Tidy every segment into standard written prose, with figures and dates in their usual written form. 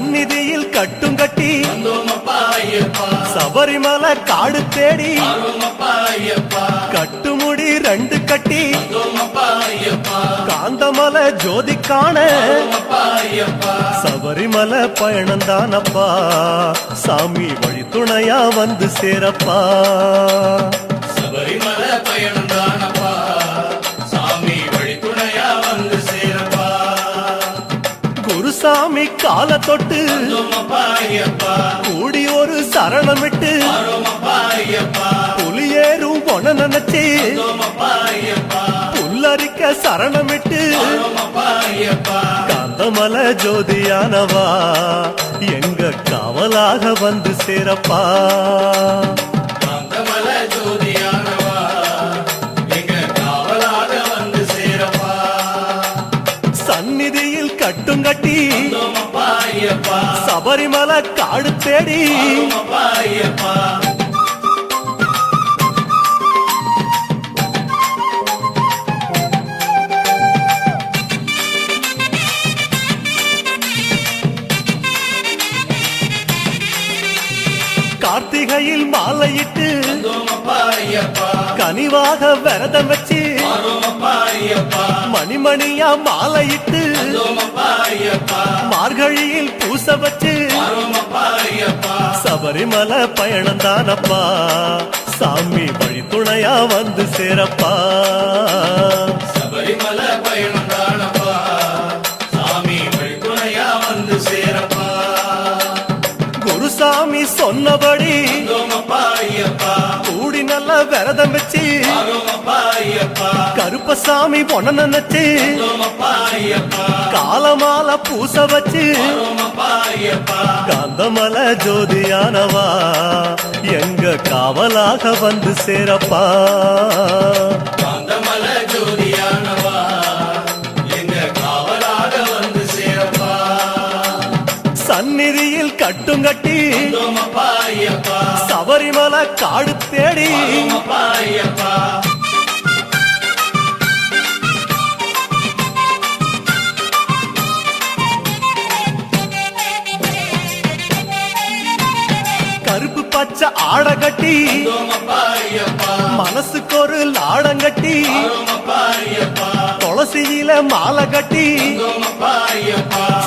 சந்நிதியில் கட்டும் கட்டி சபரிமலை காடு தேடி கட்டுமுடி 2 கட்டி காந்தமலை ஜோதி காண சபரிமலை பயணந்தானப்பா சாமி வழி துணையா வந்து சேரப்பா. சபரிமலை பயணந்தானப்பா சாமி வழி துணையா வந்து சேரப்பா. குருசாமி கால தொட்டு கூடி ஒரு சரணமிட்டு புலியேறும் பொன நினைச்சு புல்லரிக்க சரணமிட்டு காந்தமலை ஜோதியானவா எங்க காவலாக வந்து சேரப்பா. காந்தமலை ஜோதியானவா எங்க காவலாக வந்து சேரப்பா. சந்நிதியில் கட்டும் கட்டி சபரிமலை காடு தேடி கார்த்திகையில் மாலையிட்டு கனிவாக விரதம் வச்சு மணிமணியா மாலையிட்டு மார்கழியில் பூச வச்சு சபரிமலை பயணந்தானப்பா சாமி வழி துணையா வந்து சேரப்பா. சபரிமலை பயணந்தானப்பா சாமி வழி துணையா வந்து சேரப்பா. குருசாமி சொன்னபடி கூடி நல்ல விரதம் வச்சு கருப்பசாமி பொண்ண நினைச்சு காலமால பூச வச்சு காந்தமலை ஜோதியானவா எங்க காவலாக வந்து சேரப்பா. காந்தமலை ஜோதியானவா எங்க காவலாக வந்து சேரப்பா. சந்நிதியில் கட்டும் கட்டி சபரிமலை காடு தேடி கருப்பு பச்சை ஆட கட்டி மனசுக்கு ஒரு லாடங்கட்டி துளசியில மாலை கட்டி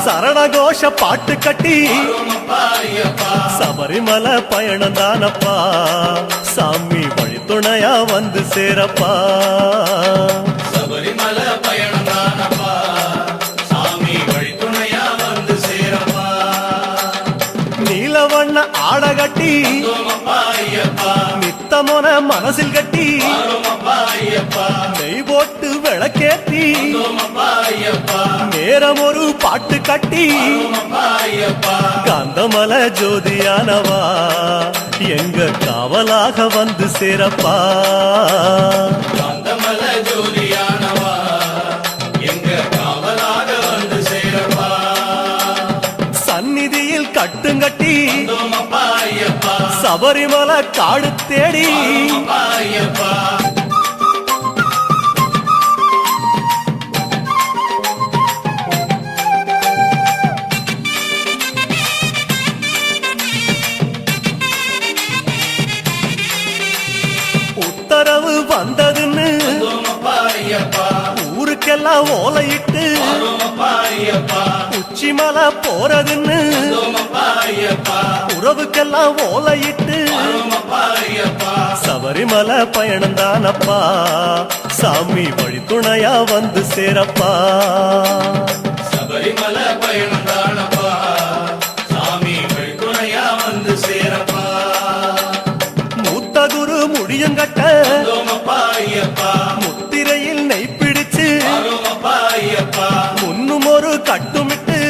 சரணகோஷ பாட்டு கட்டி சபரிமலை பயணந்தானப்பா சாமி வழி துணையா வந்து சேரப்பா. சபரிமலை பயணந்தானப்பா சாமி வழி துணையா வந்து சேரப்பா. நீலவண்ண ஆட கட்டி நித்தமோன மனசில் கட்டி நெய் போட்டு விளக்கேத்தி நேரம் ஒரு பாட்டு கட்டி காந்தமலை ஜோதியானவா எங்க காவலாக வந்து சேரப்பா. காந்தமலை ஜோதியானவா எங்க காவலாக வந்து சேரப்பா. சந்நிதியில் கட்டுங்கட்டி சபரிமலை காடு தேடி உத்தரவு வந்ததுன்னு ஊருக்கெல்லாம் ஓலையிட்டு உச்சிமலை போறதுன்னு உறவுக்கெல்லாம் ஓலையிட்டு சபரிமலை பயணந்தானப்பா சாமி வழி துணையா வந்து சேரப்பா. சபரிமலை பயணந்தானப்பா சாமி வழி துணையா வந்து சேரப்பா. மூத்த குரு முடியுங்கட்ட முத்திரையில் நெய் பிடிச்சு முன்னும் ஒரு கட்டுமிட்டு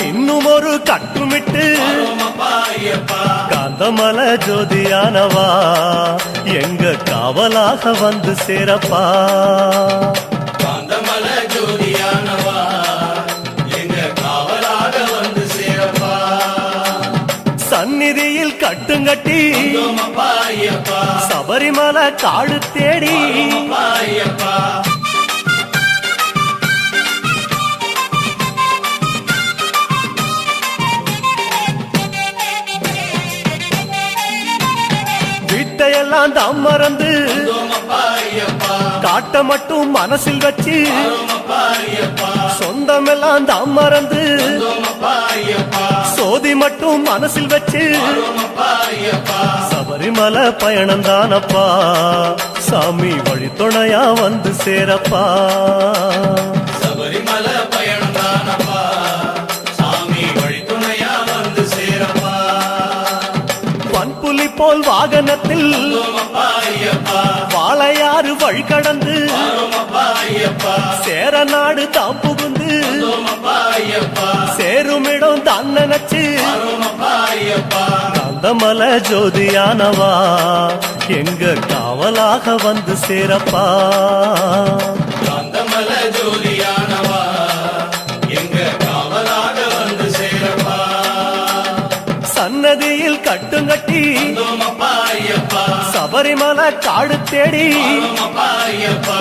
இன்னும் ஒரு கட்டுமிட்டு காந்தமலை ஜோதியானவா எங்க காவலாக வந்து சேரப்பா. காந்தமலை ஜோதியானவா எங்க காவலாக வந்து சேரப்பா. சந்நிதியில் கட்டுங்கட்டி சபரிமலை காடு தேடி சொந்தமெல்லாம் தாம் மறந்து வந்தோமப்பா ஐயப்பா காட்ட மட்டும் மனசில் வச்சு வந்தோமப்பா ஐயப்பா சொந்தமெல்லாம் தாம் மறந்து வந்தோமப்பா ஐயப்பா சோதி மட்டும் மனசில் வச்சு வந்தோமப்பா ஐயப்பா சபரிமலை பயணம் தானப்பா சாமி வழித்துணையா வந்து சேரப்பா சபரிமலை பயணம் தானப்பா சாமி வழித்துணையா வந்து சேரப்பா வன்புலி போல் வாகனத்தில் வந்தோமப்பா ஐயப்பா வாழையாறு வழி கடந்து வந்தோமப்பா ஐயப்பா சேர நாடு தாம் புகுந்து வந்தோமப்பா ஐயப்பா சேருமிடம் தான் நினைச்சு வந்தோமப்பா ஐயப்பா காந்தமலை ஜோதியானவா எங்க காவலாக வந்து சேரப்பா காந்தமல ஜோதியானவா எங்க காவலாக வந்து சேரப்பா சன்னதியில் கட்டுங்கட்டி வந்தோமப்பா ஐயப்பா சபரிமலை காடு தேடி வந்தோமப்பா ஐயப்பா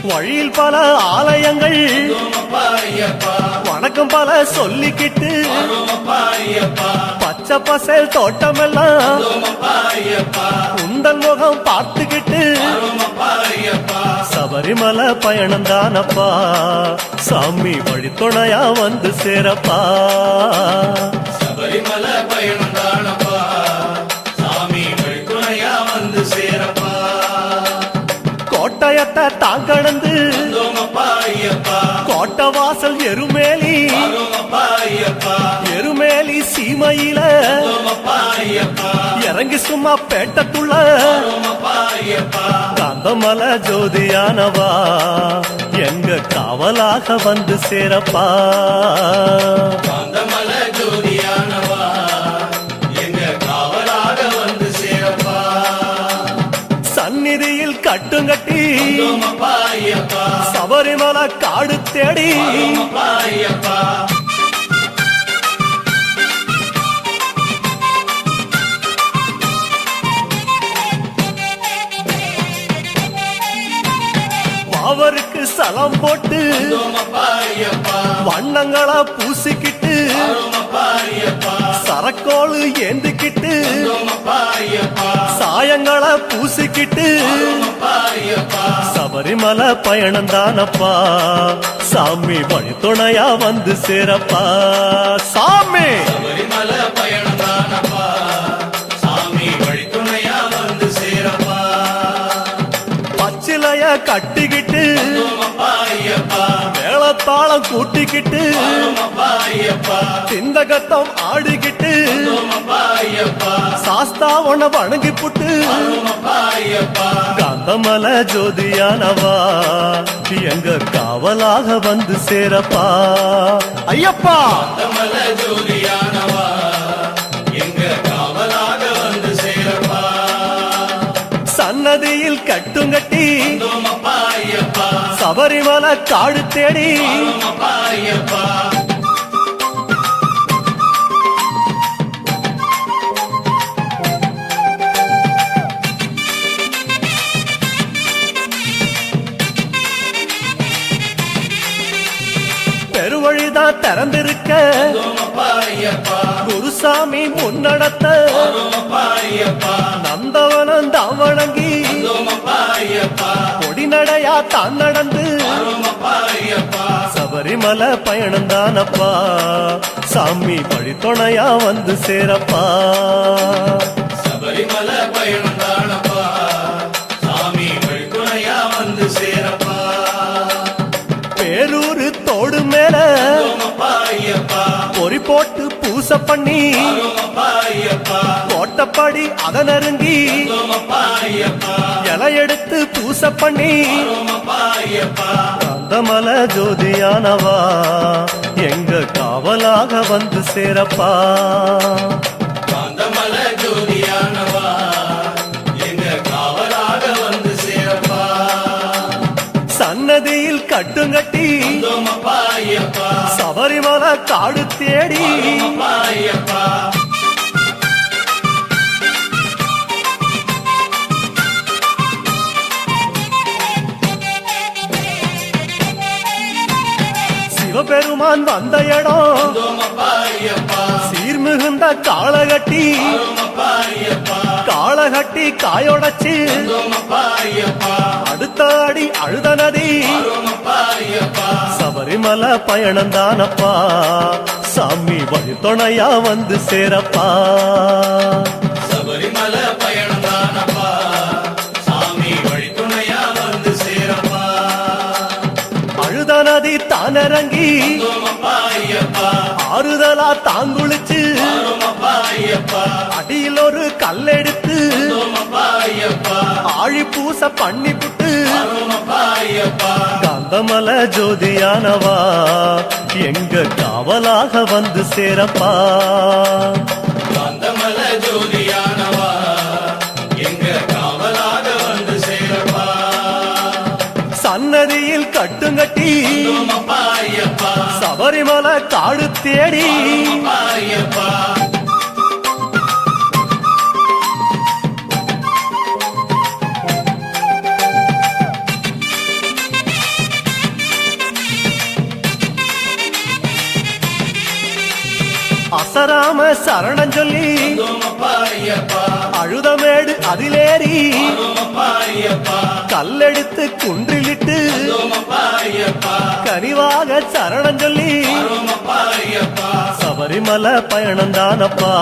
வழியில் பல ஆலயங்கள் வந்தோமப்பா ஐயப்பா வணக்கம் பல சொல்லிக்கிட்டு வந்தோமப்பா ஐயப்பா பச்சை பசேல் தோட்டமெல்லாம் வந்தோமப்பா ஐயப்பா உந்தன் முகம் பார்த்துக்கிட்டு வந்தோமப்பா ஐயப்பா சபரிமலை பயணம் தானப்பா சாமி வழித்துணையா வந்து சேரப்பா சபரிமலை பயணம் தானப்பா சாமி வழித்துணையா வந்து சேரப்பா கோட்டயத்தை தான் கடந்து வந்தோமப்பா ஐயப்பா கோட்டை வாசல் எருமேலி வந்தோமப்பா ஐயப்பா எருமேலி சீமையில வந்தோமப்பா ஐயப்பா இறங்கி சும்மா பேட்டத்துள்ள வந்தோமப்பா ஐயப்பா காந்தமலை ஜோதியானவா எங்க காவலாக வந்து சேரப்பா காந்தமல ஜோதியானவா எங்க காவலாக வந்து சேரப்பா சந்நிதியில் கட்டுங்கட்டி வந்தோமப்பா ஐயப்பா சபரிமலை காடு தேடி வந்தோமப்பா ஐயப்பா அவருக்கு சலம் போட்டு வந்தோமப்பா ஐயப்பா வண்ணங்களா பூசிக்கிட்டு வந்தோமப்பா ஐயப்பா சரக்கோளு ஏந்திக்கிட்டு வந்தோமப்பா ஐயப்பா சாயங்களா பூசிக்கிட்டு வந்தோமப்பா ஐயப்பா சபரிமலை பயணம் தானப்பா சாமி வழித்துணையா வந்து சேரப்பா சாமி சபரிமலை பயணம் தானப்பா சாமி வழித்துணையா வந்து சேரப்பா பச்சிலைய கட்டிக்கிட்டு வந்தோமப்பா ஐயப்பா மேளத்தாளம் கூட்டிக்கிட்டு வந்தோமப்பா ஐயப்பா சிந்தகத்தம் ஆடிக்கிட்டு வந்தோமப்பா ஐயப்பா சாஸ்தா உன வணங்கி புட்டு வந்தோமப்பா ஐயப்பா காந்தமலை ஜோதியானவா எங்க காவலாக வந்து சேரப்பா ஐயப்பா காந்தமல ஜோதியானவா எங்க காவலாக வந்து சேரப்பா சன்னதியில் கட்டுங்கட்டி வந்தோமப்பா ஐயப்பா சபரிமலை காடு தேடி வந்தோமப்பா ஐயப்பா பெருவழிதான் திறந்திருக்க வந்தோமப்பா ஐயப்பா குருசாமி முன்னடத்த வந்தோமப்பா ஐயப்பா நந்தவனம் தான் வணங்கி வந்தோமப்பா ஐயப்பா பொடிநடையா தான் நடந்து வந்தோமப்பா ஐயப்பா சபரிமலை பயணம் தானப்பா சாமி வழித்துணையா வந்து சேரப்பா சபரிமலை பயணம் தானப்பா சாமி வழித்துணையா வந்து சேரப்பா பேரூரு தோடு மேல வந்தோமப்பா ஐயப்பா பொறி போட்டு பூச பண்ணி வந்தோமப்பா ஐயப்பா கோட்டப்படி அத நெருங்கி வந்தோமப்பா ஐயப்பா இலை எடுத்து பூச பண்ணி வந்தோமப்பா ஐயப்பா காந்தமலை ஜோதியானவா எங்க காவலாக வந்து சேரப்பா காந்தமல ஜோதியானவா எங்க காவலாக வந்து சேரப்பா சன்னதியில் கட்டுங்கட்டி வந்தோமப்பா ஐயப்பா சபரிமலை காடு தேடி வந்தோமப்பா ஐயப்பா சிவபெருமான் வந்த இடம் வந்தோமப்பா ஐயப்பா சீர்மிகுந்த காளகட்டி வந்தோமப்பா ஐயப்பா காளகட்டி காயொடச்சு வந்தோமப்பா ஐயப்பா அடுத்த அடி அழுத நதி வந்தோமப்பா ஐயப்பா சபரிமலை பயணந்தானப்பா சாமி வழித்துணையா வந்து சேரப்பா சபரிமலை பயணம் தானப்பா சாமி வழித்துணையா வந்து சேரப்பா அழுத நதி தானிறங்கி வந்தோமப்பா ஐயப்பா ஆறுதலா தாங்குளிச்சு வந்தோமப்பா ஐயப்பா அடியில் ஒரு கல்லெடுத்து வந்தோமப்பா ஐயப்பா ஆழி பூச பண்ணி புட்டு வந்தோமப்பா ஐயப்பா காந்தமல ஜோதியானவா எங்க காவலாக வந்து சேரப்பா காந்தமல ஜோதியானவா எங்க காவலாக வந்து சேரப்பா சன்னதியில் கட்டுங்கட்டி வந்தோமப்பா ஐயப்பா சபரிமலை காடு தேடி வந்தோமப்பா ஐயப்பா அசராம சரணம் சொல்லி வந்தோமப்பா ஐயப்பா அழுதமேடு அதிலேறி வந்தோமப்பா ஐயப்பா கல்லெடுத்து குன்றிலிட்டு வந்தோமப்பா ஐயப்பா கனிவாக சரணம் சொல்லி வந்தோமப்பா ஐயப்பா சபரிமலை பயணந்தானப்பா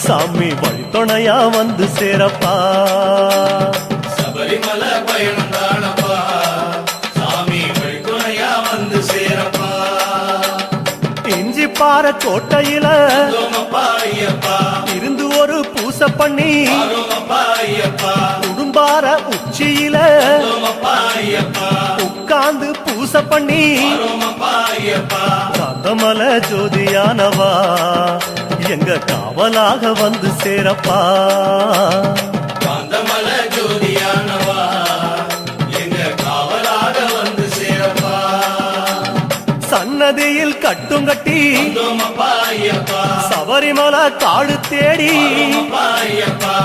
சாமி வழித்துணையா வந்து சேரப்பா சபரிமலை பயணம் தானப்பா சாமி வழித்துணையா வந்து சேரப்பா இஞ்சி பாறை கோட்டையில வந்தோமப்பா ஐயப்பா இருந்து ஒரு பூசை பண்ணி வந்தோமப்பா ஐயப்பா குடும்பார உச்சியில வந்தோமப்பா ஐயப்பா உட்கார்ந்து பூசை பண்ணி வந்தோமப்பா ஐயப்பா காந்தமல ஜோதியானவா எங்க காவலாக வந்து சேரப்பா காந்தமல ஜோதியானவா எங்க காவலாக வந்து சேரப்பா சன்னதியில் கட்டுங்கட்டி வந்தோமப்பா ஐயப்பா சபரிமலை காடு தேடி வந்தோமப்பா ஐயப்பா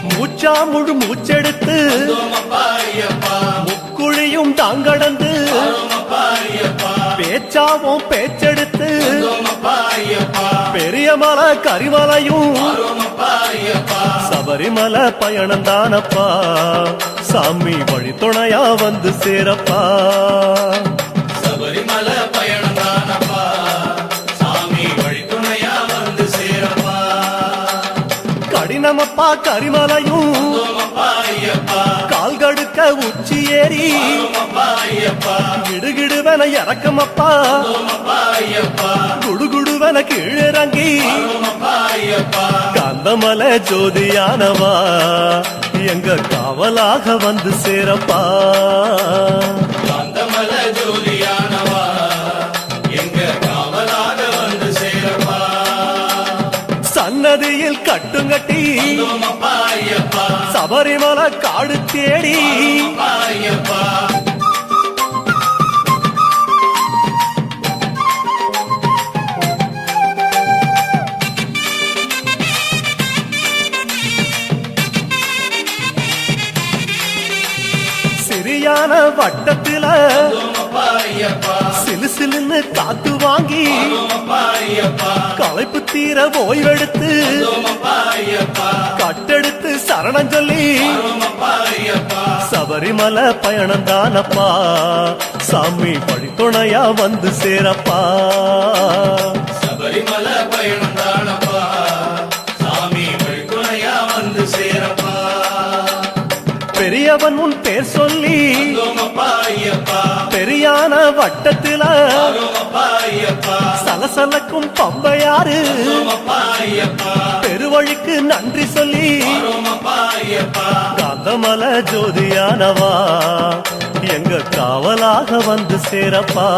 மூச்சா முழு மூச்செடுத்து வந்தோமப்பா ஐயப்பா முக்குழியும் தாங்கடந்து வந்தோமப்பா ஐயப்பா பேச்சாவும் பேச்செடுத்து வந்தோமப்பா ஐயப்பா பெரிய மலை கரிமலையும் வந்தோமப்பா ஐயப்பா சபரிமலை பயணந்தானப்பா சாமி வழித்துணையா வந்து சேரப்பா சபரிமலை பயணம் தானப்பா சாமி வழித்துணையா வந்து சேரப்பா கடினமப்பா கரிமலையும் வந்தோமப்பா ஐயப்பா கால்கடுக்க உச்சி ஏறி வந்தோமப்பா ஐயப்பா கிடுகிடுவன இறக்கமப்பா வந்தோமப்பா ஐயப்பா குடுகுடுவன கீழிறங்கி வந்தோமப்பா ஐயப்பா காந்தமல ஜோதியானவா எங்க காவலாக வந்து சேரப்பா காந்தமல ஜோதியானவா எங்க காவலாக வந்து சேரப்பா சன்னதியில் கட்டுங்கட்டி வந்தோமப்பா ஐயப்பா சபரிமலை காடு தேடி வந்தோமப்பா ஐயப்பா சிறியான வட்டத்தில வந்தோமப்பா ஐயப்பா சிலுசிலுன்னு காத்து வாங்கி வந்தோமப்பா ஐயப்பா களைப்பு தீர ஓய்வெடுத்து வந்தோமப்பா ஐயப்பா கட்டெடுத்து சரணம் சொல்லி வந்தோமப்பா ஐயப்பா சபரிமலை பயணந்தானப்பா சாமி வழித்துணையா வந்து சேரப்பா சபரிமலை பயணம் தானப்பா சாமி வழித்துணையா வந்து சேரப்பா பெரியவன் உன் பேர் சொல்லி வந்தோமப்பா ஐயப்பா பெரியான வட்டத்தில வந்தோமப்பா ஐயப்பா சலசலக்கும் பம்பையாறு வந்தோமப்பா ஐயப்பா பெருவழிக்கு நன்றி சொல்லி வந்தோமப்பா ஐயப்பா காந்தமல ஜோதியானவா எங்க காவலாக வந்து சேரப்பா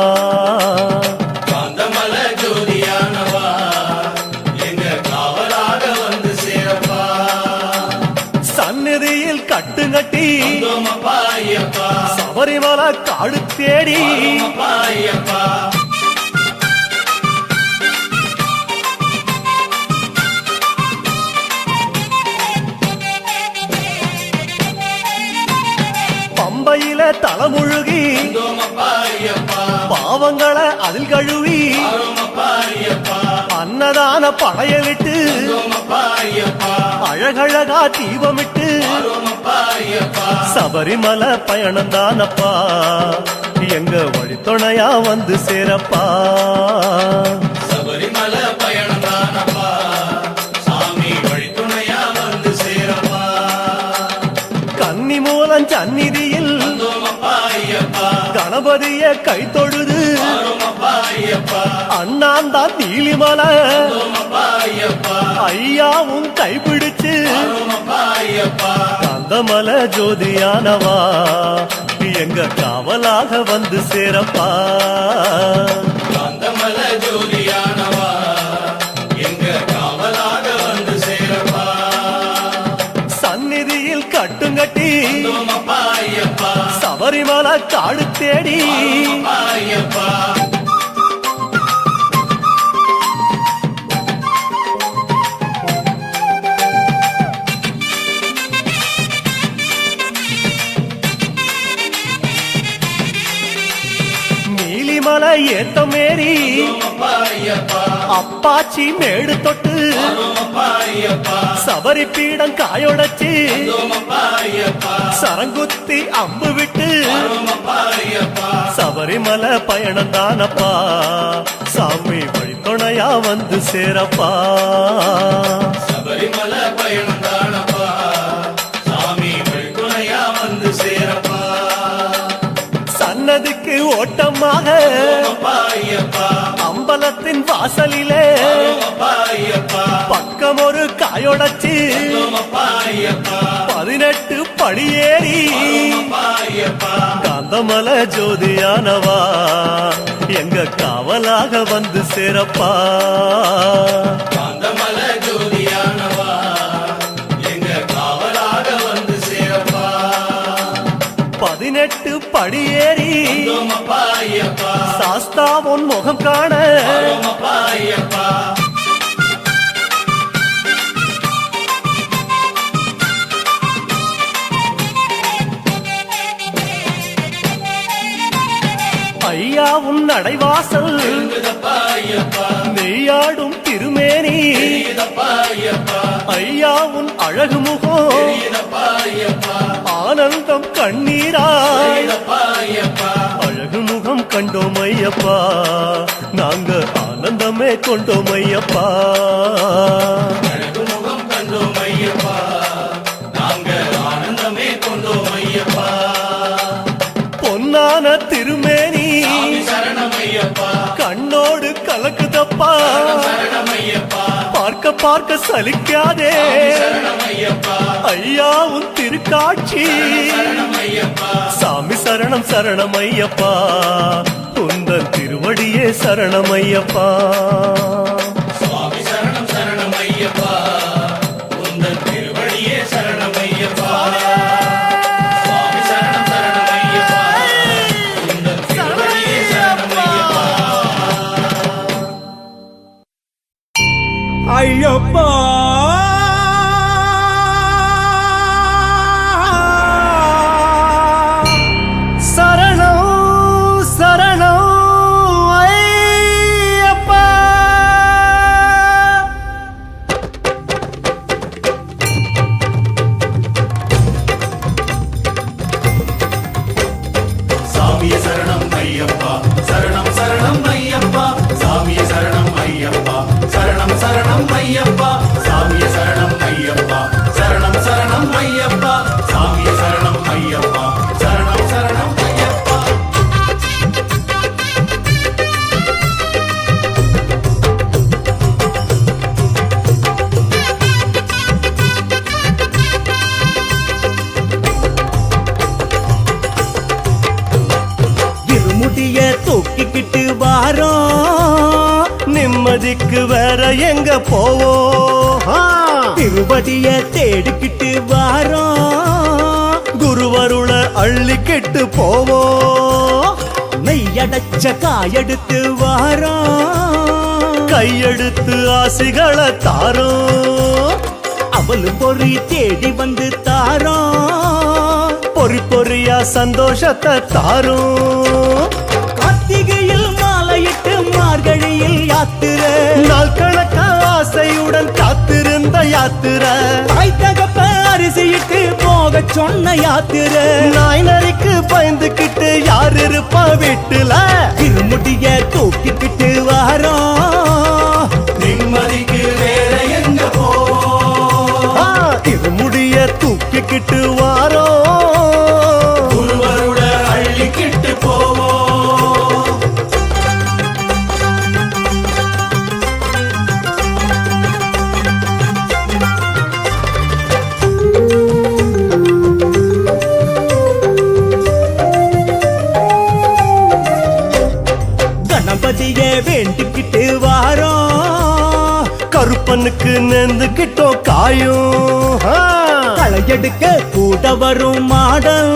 காந்தமல ஜோதியானவா எங்க காவலாக வந்து சேரப்பா சந்நிதியில் கட்டுங்கட்டி வந்தோமப்பா ஐயப்பா சபரிமலை காடு தேடி வந்தோமப்பா ஐயப்பா தலமுழுகி வந்தோமப்பா ஐயப்பா பாவங்களை அதில் கழுவி ஆரோமப்பா ஐயப்பா அன்னதான படையலிட்டு வந்தோமப்பா ஐயப்பா அழகழகா தீபமிட்டு ஆரோமப்பா ஐயப்பா சபரிமலை பயணம் தானப்பா எங்க வழித்துணையா வந்து சேரப்பா சபரிமலை பயணம் தானப்பா சாமி வழித்துணையா வந்து சேரப்பா கன்னி மூலம் சந்நிதியில் வந்தோமப்பா ஐயப்பா கணபதிய கை தொழுது ஆரோமப்பா ஐயப்பா அண்ணாந்தான் நீலிமலை வந்தோமப்பா ஐயப்பா ஐயாவும் கைப்பிடிச்சு ஆரோமப்பா ஐயப்பா கந்தமலை ஜோதியானவா எங்க காவலாக வந்து சேரப்பா காந்தமல ஜோதியானவா எங்க காவலாக வந்து சேரப்பா சந்நிதியில் கட்டுங்கட்டி வந்தோமப்பா ஐயப்பா சபரிமலை காடு தேடி ஆரோமப்பா ஐயப்பா நீலிமலை ஏத்தமேரி வந்தோமப்பா ஐயப்பா அப்பாச்சி மேடு தொட்டு ஆரோமப்பா ஐயப்பா சபரி பீடம் காயொடச்சு வந்தோமப்பா ஐயப்பா சரங்குத்தி அம்பு விட்டு ஆரோமப்பா ஐயப்பா சபரிமலை பயணம் தானப்பா சாமி வழித்துணையா வந்து சேரப்பா சபரிமலை பயணம் தானப்பா சாமி வழித்துணையா வந்து சேரப்பா சன்னதிக்கு ஓட்டமாக வந்தோமப்பா ஐயப்பா அம்பலத்தின் வாசலிலே ஆரோமப்பா ஐயப்பா பக்கம் ஒரு காயொடச்சு வந்தோமப்பா ஐயப்பா 18 படியேறி ஆரோமப்பா ஐயப்பா காந்தமல ஜோதியானவா எங்க காவலாக வந்து சேரப்பா காந்தமல ஜோதியானவா எங்க காவலாக வந்து சேரப்பா 18 படியேறி வந்தோமப்பா ஐயப்பா சாஸ்தாவின் முகம் காண ஆரோமப்பா ஐயப்பா ஐயா உன் நடைவாசல் இருந்ததப்பா ஐயப்பா நெய்யாடும் திருமேனி இதப்பா ஐயப்பா ஐயா உன் அழகு முகம் இதப்பா ஐயப்பா ஆனந்தம் கண்ணீராய் இதப்பா ஐயப்பா அழகு முகம் கண்டோம் ஐயப்பா நாங்க ஆனந்தமே கொண்டோம் ஐயப்பா அழகு முகம் கண்டோம் ஐயப்பா நாங்க ஆனந்தமே கொண்டோம் ஐயப்பா பொன்னான திருமேனி சாமி சரணம் ஐயப்பா கண்ணோடு கலக்குதப்பா சரணம் ஐயப்பா பார்க்க பார்க்க சலிக்காதே சரணம் ஐயப்பா ஐயா உன் திருக்காட்சி சரணம் ஐயப்பா சாமி சரணம் சரணம் ஐயப்பா உந்தன் திருவடியே சரணம் ஐயப்பா சுவாமி சரணம் சரணம் ஐயப்பா உந்தன் திருவடியே சரணம் ஐயப்பா சுவாமி சரணம் சரணம் ஐயப்பா உந்தன் திருவடியே சரணம் ஐயப்பா ஐயப்பா சரணம் சரணம் ஐயப்பா சாமிய சரணம் ஐயப்பா சரணம் சரணம் ஐயப்பா சாமிய சரணம் ஐயப்பா சரணம் சரணம் ஐயப்பா சாமிய சரணம் ஐயப்பா சரணம் சரணம் ஐயப்பா சாமிய சரணம் ஐயப்பா சரணம் சரணம் ஐயப்பா இருமுடிய தூக்கிக்கிட்டு வாரோம் நிம்மதிக்கு வேற எங்க போவோம் திருவடிய தேடிக்கிட்டு வாரோம் குருவருள அள்ளிக்கிட்டு போவோம் மெய்யடைச்ச காயெடுத்து வாரோம் கையெடுத்து ஆசிகளை தாரோம் அவளு பொறி தேடி வந்து தாரோம் பொறி பொறியா ஐயா சந்தோஷத்தை தாரும். கார்த்திகையில் மாலையிட்டு மார்கழியில் யாத்திரை, நாள் கணக்க ஆசையுடன் காத்திருந்த யாத்திரை, தாய் தகப்ப அரிசியிட்டு போக சொன்ன யாத்திரை, நாய் நரிக்கு பயந்துகிட்டு யார் இருப்பா வீட்டுல, திருமுடிய தூக்கிக்கிட்டு வாரோம். நிம்மதிக்கு வேற எங்க போவோம்? இருமுடிய தூக்கிக்கிட்டு வாரோம். குருவருட அள்ளிக்கிட்டு போவோம். கணபதிய வேண்டிக்கிட்டு வாரோம். கருப்பனுக்கு நெந்துக்கிட்டோம் காயும். களையெடுக்க கூட வரும் மாடம்,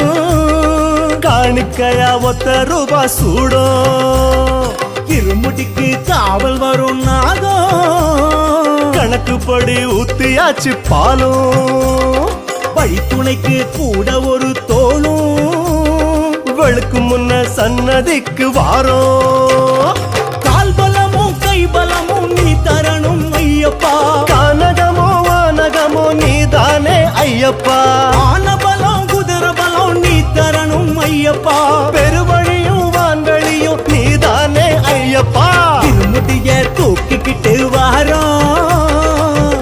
காணிக்கையா ₹1 சூடும். இருமுடிக்கு காவல் வரும் நாகம், கணக்குப்படி ஊத்தியாச்சு பாலும். வழித்துணைக்கு கூட ஒரு தோளும், வெளுக்கு முன்ன சன்னதிக்கு வாரோம். கால் பலமும் கை பலமும் நீ தரணும் ஐயப்பா. கானகமோ வானகமோ நீதானே ஐயப்பா. ஆன பலம் குதிர பலம் நீ தரணும் ஐயப்பா. பெருவழியும் வான்வழியும் நீதானே ஐயப்பா. திருமுடிய தூக்கிக்கிட்டு வாரோம்.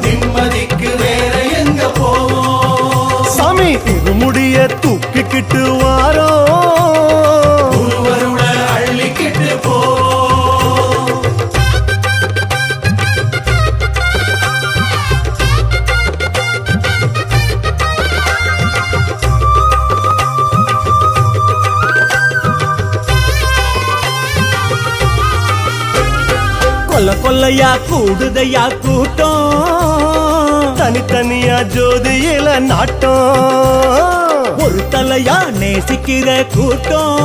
நிம்மதிக்கு வேற எங்க போவோம்? சாமி இருமுடிய தூக்கிக்கிட்டு வாரோம். குருவருட அள்ளிக்கிட்டு போவோம். கொல்ல கொல்லையா கூடுதையா கூட்டம், தனித்தனியா ஜோதியில நாட்டம். ஒரு தலையா நேசிக்கிற கூட்டம்,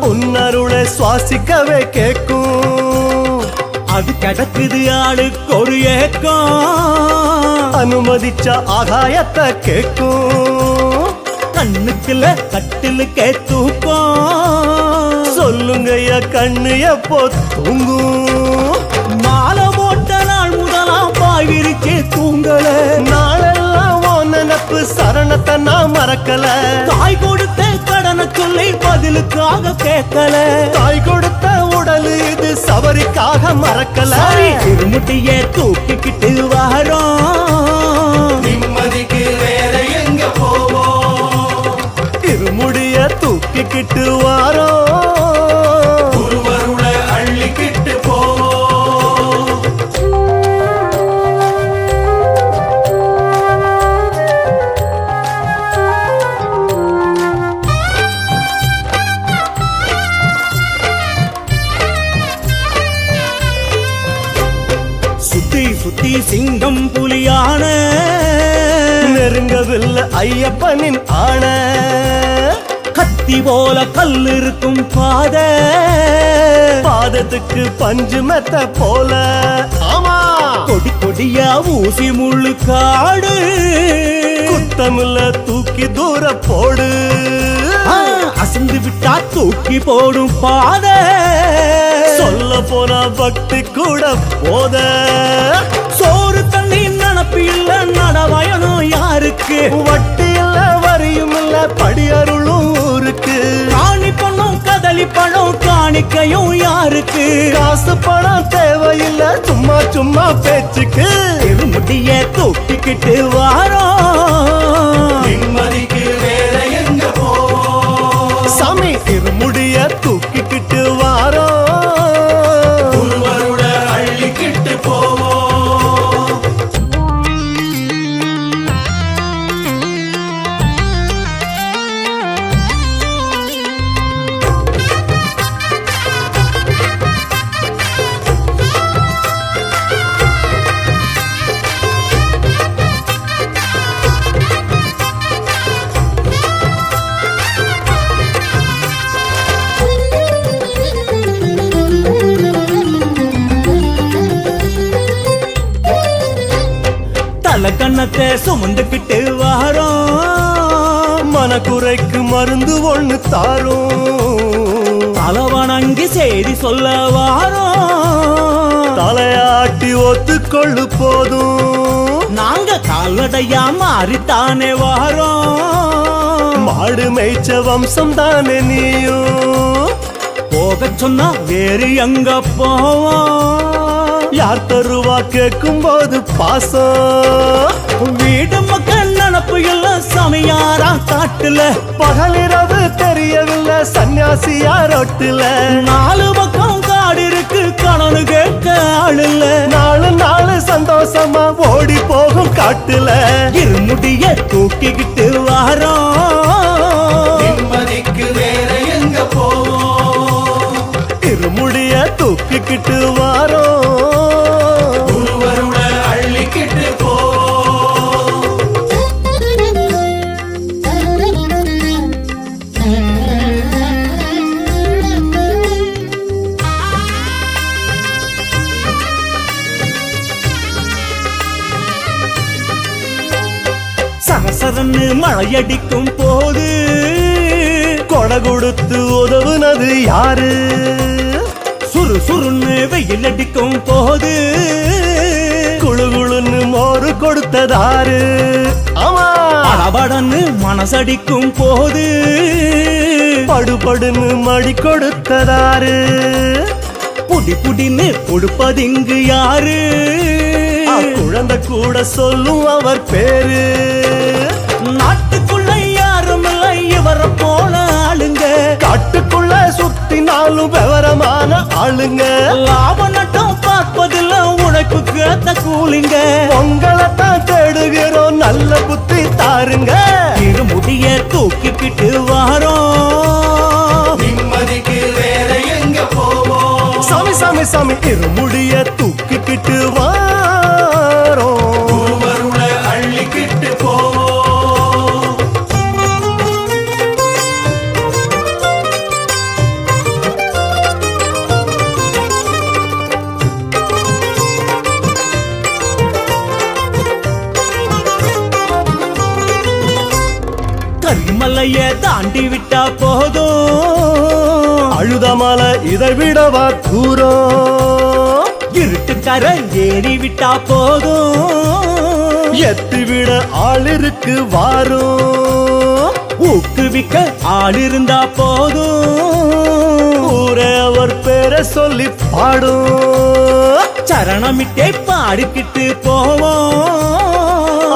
உன்னருளை சுவாசிக்கவே கேட்கும். அது கிடக்குது ஆளுக்கு ஒரு ஏக்கம். அனுமதிச்ச ஆகாயத்தை கேட்கும். கண்ணுக்குள்ள கட்டிலுக்கே தூக்கம். சொல்லுங்கய்யா கண்ணு எப்போ தூங்கும். மாலை போட்ட நாள் முதலாம் பாய் விரிச்சு தூங்கல. நாளெல்லாம் ஓ நினப்பு சரணத்தை நான் மறக்கல. தாய் கொடுத்த கடனை சொல்லி பதிலுக்காக கேட்கல. தாய் கொடுத்த உடல் இது சபரிக்காக மறக்கல. திருமுட்டிய தூக்கிக்கிட்டு வாரோம். நிம்மதிக்கு வேற எங்க போவோம்? இருமுடிய தூக்கிக்கிட்டு வாரோம். குருவருட அள்ளிக்கிட்டு போவோம். சுத்தி சுத்தி சிங்கம் புலியான, நெருங்கவில்லை ஐயப்பனின் ஆண. கத்தி போல கல் இருக்கும் பாத, பாதத்துக்கு பஞ்சு மெத்த போல. ஆமா கொடி கொடியா ஊசி முள்ளு காடு. குத்தமுள்ள தூக்கி தூர போடு. அசந்து விட்டா தூக்கி போடும் பாத. சொல்ல போனா பக்தி கூட போத. சோறு தண்ணி நினப்பு இல்ல நடவயனும் யாருக்கு. வட்டி இல்ல வரியும் இல்ல படியருளும் ஊருக்கு. காணி பணம் கதலி பழம் காணிக்கையும் யாருக்கு. காசு பணம் தேவையில்ல சும்மா சும்மா பேச்சுக்கு. திருமுடிய தூக்கிக்கிட்டு வாரோம். நிம்மதிக்கு வேற எங்க போவோம்? சாமி இருமுடிய தூக்கிக்கிட்டு வாரோம். குருவருட அள்ளிக்கிட்டு போவோம். தல கண்ணத்தை சுமந்துக்கிட்டு வாரோம். மனக்குறைக்கு மருந்து ஒண்ணு தாரும் தலவணங்கி செய்தி சொல்ல வாரோம் தலையாட்டி ஒத்துக்கொள்ளு போதும் நாங்க கால்நடையா மாறித்தானே வாரோம் மாடு மேய்ச்ச வம்சம் தானே நீயும் போக சொன்னா வேறு எங்க போவோம் யார் தருவா கேட்கும் போது பாசம் வீடு மக்கள் நினப்பு எல்லாம் சமையாரா காட்டுல பகலிரவு தெரியவில்லை சன்னியாசியா ரொட்டுல 4 பக்கம் காடு இருக்கு கணனு கேட்க ஆள் இல்ல நாலு சந்தோஷமா ஓடி போகும் காட்டுல இருமுடிய தூக்கிக்கிட்டு வாரோம் நிம்மதிக்கு வேற எங்க போவோம் இருமுடிய தூக்கிக்கிட்டு வாரோம் ஒருவருட அள்ளிக்கிட்டு போவோம் சரசரன்னு மழையடிக்கும் போது கொடை கொடுத்து உதவுனது யாரு சுறுசுறுன்னு வெயில் அடிக்கும் போது குழுகுழுன்னு மோறு கொடுத்ததாரு ஆமா படபடன்னு மனசடிக்கும் போது படுபடுன்னு மடி கொடுத்ததாரு புடி புடின்னு கொடுப்பதிங்கு யாரு குழந்தை கூட சொல்லும் அவர் பேரு நாட்டுக்குள்ள யாரும் இல்லை இவரை போல ஆளுங்க காட்டுக்குள்ள சுத்தினாலும் விவரமான ஆளுங்க லாப நட்டம் பார்ப்பதில்ல உழைப்புக்கு ஏத்த கூலிங்க உங்களைத்தான் தேடுகிறோம் நல்ல புத்தி தாருங்க இருமுடிய தூக்கிக்கிட்டு வாரோம் நிம்மதிக்கு வேற எங்க போவோம் சாமி சாமி சாமி இருமுடிய தூக்கிக்கிட்டு வாரோம் ஒருவருட அள்ளிக்கிட்டு போவோம் கரிமலைய தாண்டி விட்டா போதும் அழுதமலை இதை விடவா தூரம் இருட்டுக்கர ஏறி விட்டா போதும் எத்தி விட ஆள் இருக்கு வாரும் ஊக்குவிக்க ஆள் இருந்தா போதும் ஊரே அவர் பேரை சொல்லி பாடும் சரணமிட்டே பாடிக்கிட்டு போவோம்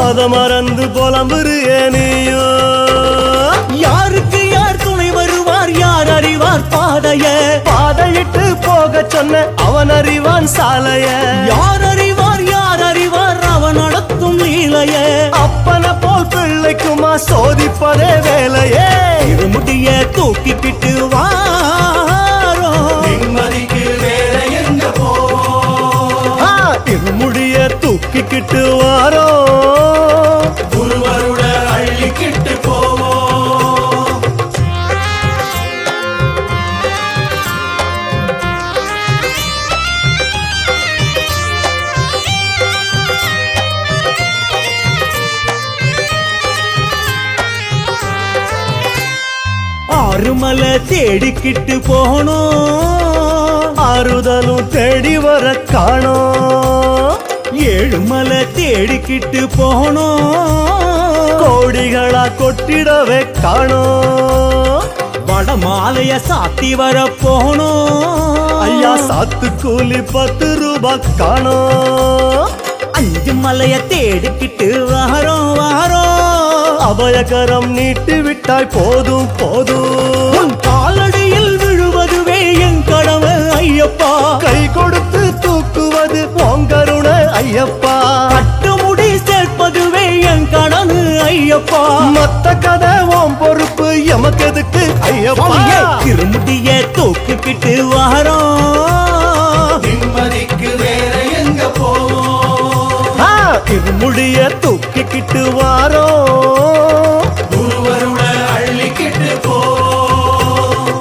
அத மறந்து புலம்புரு ஏனியோ யாருக்கு யார் துணை வருவார் யார் அறிவார் பாதைய பாதையிட்டு போக சொன்ன அவன் அறிவான் சாலைய யார் அறிவார் அவன் நடத்தும் லீலைய அப்பன போல் பிள்ளைக்குமா சோதிப்பதே வேலையே இருமுடிய தூக்கிக்கிட்டு வாரோம் நிம்மதிக்கு வேற எங்க போவோம் இருமுடிய தூக்கிக்கிட்டு வாரோ ஒருவருட அள்ளிக்கிட்டு போவோம் ஆறுமலை தேடிக்கிட்டு போனோம் ஆறுதலும் தேடி வர காணோம் ஏழுமலை தேடிக்கிட்டு போனோம் கோடிகளா கொட்டிடவே காணோம் வடமாலைய சாத்தி வர போனோம் ஐயா சாத்து கூலி 10 ரூபாய் காணோம் 5 மலைய தேடிக்கிட்டு வாரோம் அபயகரம் நீட்டி விட்டாய் போதும் போதும் உன் காலடியில் விழுவதுவே என் கடமை ஐயப்பா கை கொடுத்து தூக்குவது உங்கருணை ஐயப்பா கட்டுமுடி சேர்ப்பதுவே என் கடனு ஐயப்பா மத்த கதை உன் பொறுப்பு எமக்கு எதுக்கு ஐயப்பா திருமுடிய தூக்கிக்கிட்டு வாரோம் நிம்மதிக்கு வேற எங்க போவோம் இருமுடிய தூக்கிக்கிட்டு வாரோ ஒருவருட அள்ளிக்கிட்டு போவோம்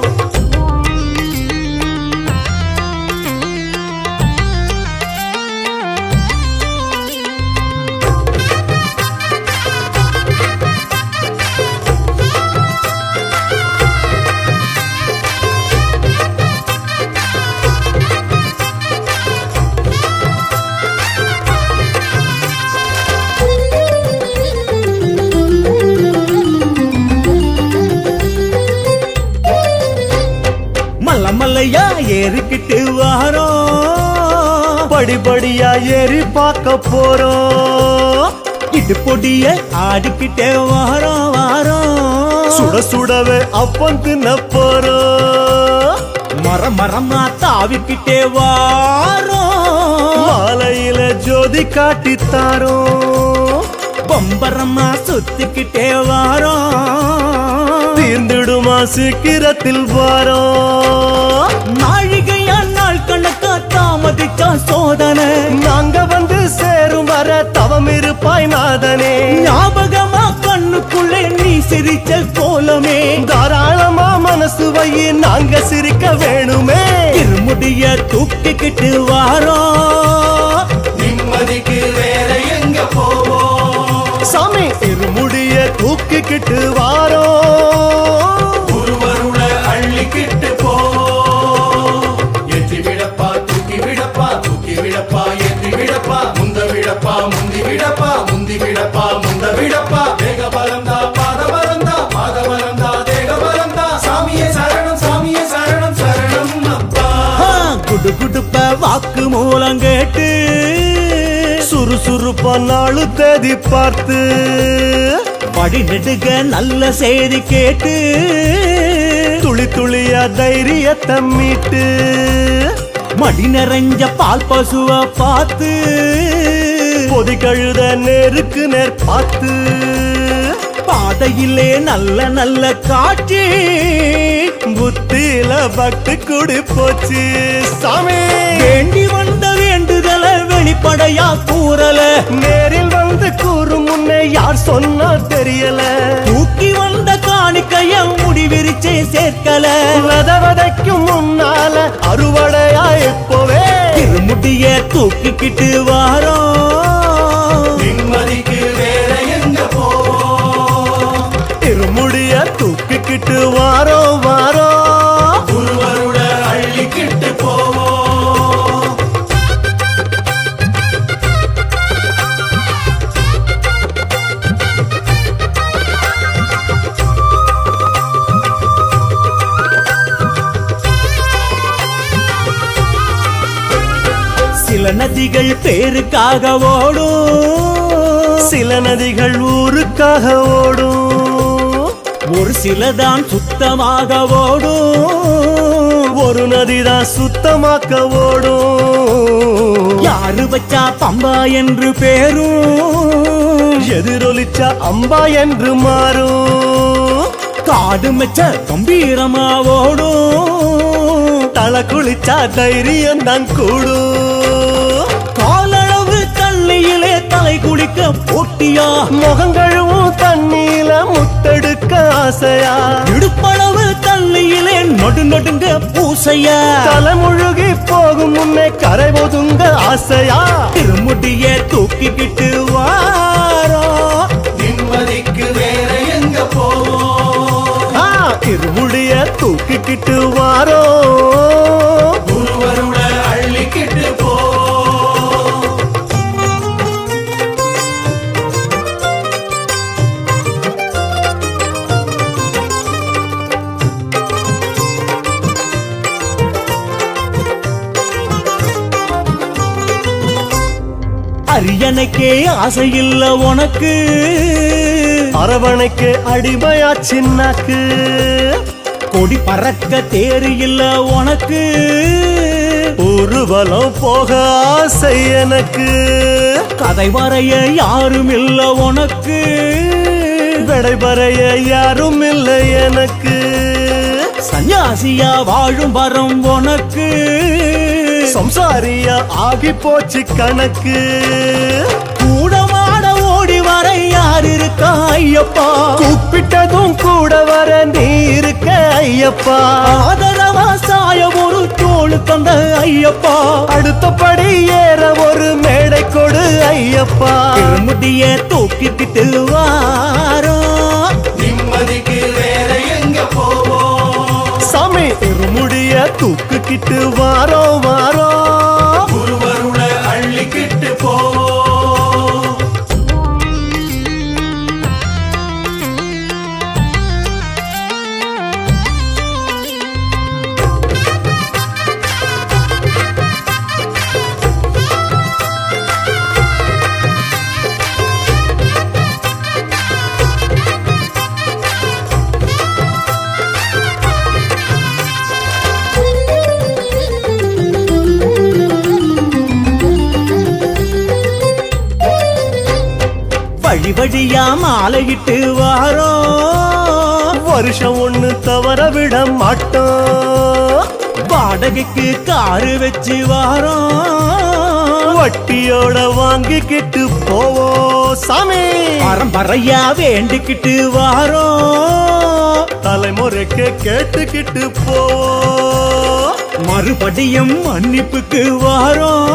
ஏறிக்கிட்டு வாரோம், படிப்படியா ஏறி பார்க்க போறோம். இடுப்பொடிய ஆடிக்கிட்டே வாரோம் வாரோம். சுட சுடவே அப்பம் தின்ன போறோம். மரமா தாவிக்கிட்டே வாரோம், மாலையில ஜோதி காட்டித்தாரோம். பம்பரமா சுத்திக்கிட்டே வாரோம். தீர்ந்துடுமா சீக்கிரத்தில் வாரோம். நாழிகையா நாள் கணக்கா தாமதிச்சா சோதனை, நாங்க வந்து சேரும் வர தவம் இருப்பாய் நாதனே. ஞாபகமா கண்ணுக்குள்ளே நீ சிரிச்ச கோலமே, தாராளமா மனசு வையி நாங்க சிரிக்க வேணுமே. திருமுடிய தூக்கிக்கிட்டு வாரோம், நிம்மதிக்கு வேற எங்க போவோம்? சாமி திருமுடிய தூக்கிக்கிட்டு வாரோம். குருவருள அள்ளிக்கிட்டு போ. ஏற்றி விடப்பா தூக்கி விடப்பா, தூக்கி விடப்பா ஏற்றி விடப்பா, முந்த விடப்பா முந்தி விடப்பா, முந்தி விடப்பா முந்த விடப்பா. தேக பலந்தா பாத பலந்தா, பாத பலந்தா தேக பலந்தா. சாமியே சரணம், சாமியே சரணம், சரணம் அப்பா. குடு குடுப்ப வாக்கு மூலம் கேட்டு, சுறுசுறுப்பா நாளு தேதி பார்த்து, படி நெடுக நல்ல செய்தி கேட்டு, துளி துளியா தைரியத்தை மீட்டு, மடி நிறைஞ்ச பால் பசுவ பார்த்து, பொதி கழுத நேருக்கு நேர் பார்த்து, பாதையிலே நல்ல நல்ல காட்சி, புத்தியில பக்தி கூடி போச்சு. சாமி வேண்டி வந்த வேண்டுதல வெளிப்படையா கூறல, நேரில் வந்து கூறும் முன்னே யார் சொன்னா தெரியல. தூக்கி வந்த காணிக்கைய முடிவிரிச்சே சேர்க்கல, வதைக்கும் முன்னால அறுவடையா இப்போவே. திருமுடிய தூக்கிக்கிட்டு வாரோம், நிம்மதிக்கு வேற எங்க போவோம்? திருமுடிய தூக்கிக்கிட்டு வாரோம் வாரோம். குருவருள அள்ளிக்கிட்டு போவோம். சில நதிகள் பேருக்காக ஓடும், சில நதிகள் ஊருக்காக ஓடும். ஒரு சிலதான் சுத்தமாக ஓடும், ஒரு நதிதான் சுத்தமாக்க ஓடும். யாரு வச்சா பம்பா என்று பேரும், எதிரொலிச்சா அம்பா என்று மாறும். காடு மெச்ச கம்பீரமா ஓடும், தலை குளிச்சா தைரியம் தான் கூடும். காலளவு தண்ணியிலே தலை குளிக்க போட்டியா, முகங்கழுவும் தண்ணீல முத்தெடுக்க ஆசையா. இடுப்பளவு தண்ணியிலே நடுங்க பூசையா, தலைமுழுகி போகும் முன்னே கரை ஒதுங்க ஆசையா. திருமுடிய தூக்கிக்கிட்டு வாரோம், நிம்மதிக்கு வேற எங்க போவோம்? திருமுடிய தூக்கிக்கிட்டு வாரோ. குருவருள அள்ளிக்கிட்டு போ. அரியணைக்கே ஆசையில்ல உனக்கு, அரவணைக்கு அடிமையா சின்னாக்கு. கொடி பறக்க தேரு இல்ல உனக்கு, ஊர்வலம் போக ஆசை எனக்கு. கதை வரைய யாரும் இல்ல உனக்கு, விடைபறைய யாரும் இல்லை எனக்கு. சன்னியாசியா வாழும் வரம் உனக்கு, சம்சாரியா ஆகி போச்சு கணக்கு. கூடமாட ஓடி வர யார் இருக்கா ஐயப்பா, கூப்பிட்டதும் கூட வர நீ இருக்க ஐயப்பா. ஆதரவா சாய ஒரு தோள் தந்த ஐயப்பா, அடுத்தபடி ஏற ஒரு மேடை கொடு ஐயப்பா. திருமுடிய தூக்கிக்கிட்டு வாரோம், நிம்மதிக்கு வேற எங்க போவோம்? சாமி திருமுடிய தூக்கிக்கிட்டு வாரோ வாரோ. குருவருள அள்ளிக்கிட்டு போ. வழி வழியா மாலையிட்டு வாரோம், வருஷம் ஒண்ணு தவற விட மாட்டோம், வாடகைக்கு காரு வச்சு வாரோம், வட்டியோட வாங்கிக்கிட்டு போவோம் சாமி. பரம்பரையா வேண்டிக்கிட்டு வாரோம், தலைமுறைக்கு கேட்டுக்கிட்டு போவோம், மறுபடியும் மன்னிப்புக்கு வாரோம்,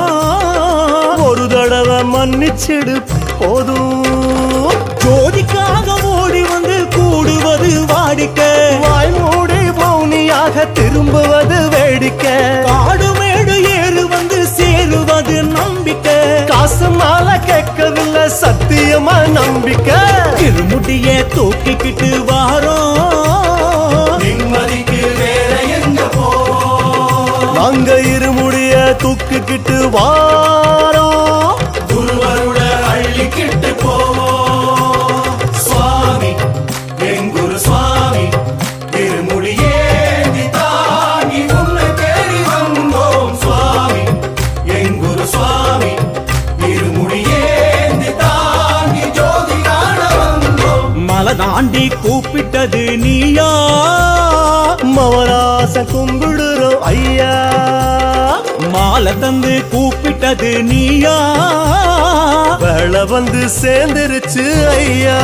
ஒரு தடவை மன்னிச்சிடு போதும். ஜோதிக்காக ஓடி வந்து கூடுவது வாடிக்கை, வாய் மூடி மௌனியாக திரும்புவது வேடிக்கை, காடு மேடு ஏறு வந்து சேருவது நம்பிக்கை, காசு மாலை கேட்கவில்லை சத்தியமா நம்பிக்கை. திருமுடிய தூக்கிக்கிட்டு வாரோம், நிம்மதிக்கு வேற எங்க போவோம், நாங்க இருமுடிய தூக்கிக்கிட்டு வாரோம், குருவருட அள்ளிக்கிட்டு போவோம். சுவாமி எங்குரு சுவாமி திருமுடியேந்தி தாங்கி உன்னை தேடி வந்தோம். சுவாமி எங்குரு சுவாமி திருமுடியேந்தி தாங்கி ஜோதி காண வந்தோம். மலை தாண்டி கூப்பிட்டது நீயா, மவராச கும்பிடுறோம் ஐயா, மாலை தந்து கூப்பிட்டது நீயா, வேலை வந்து சேர்ந்துருச்சு ஐயா,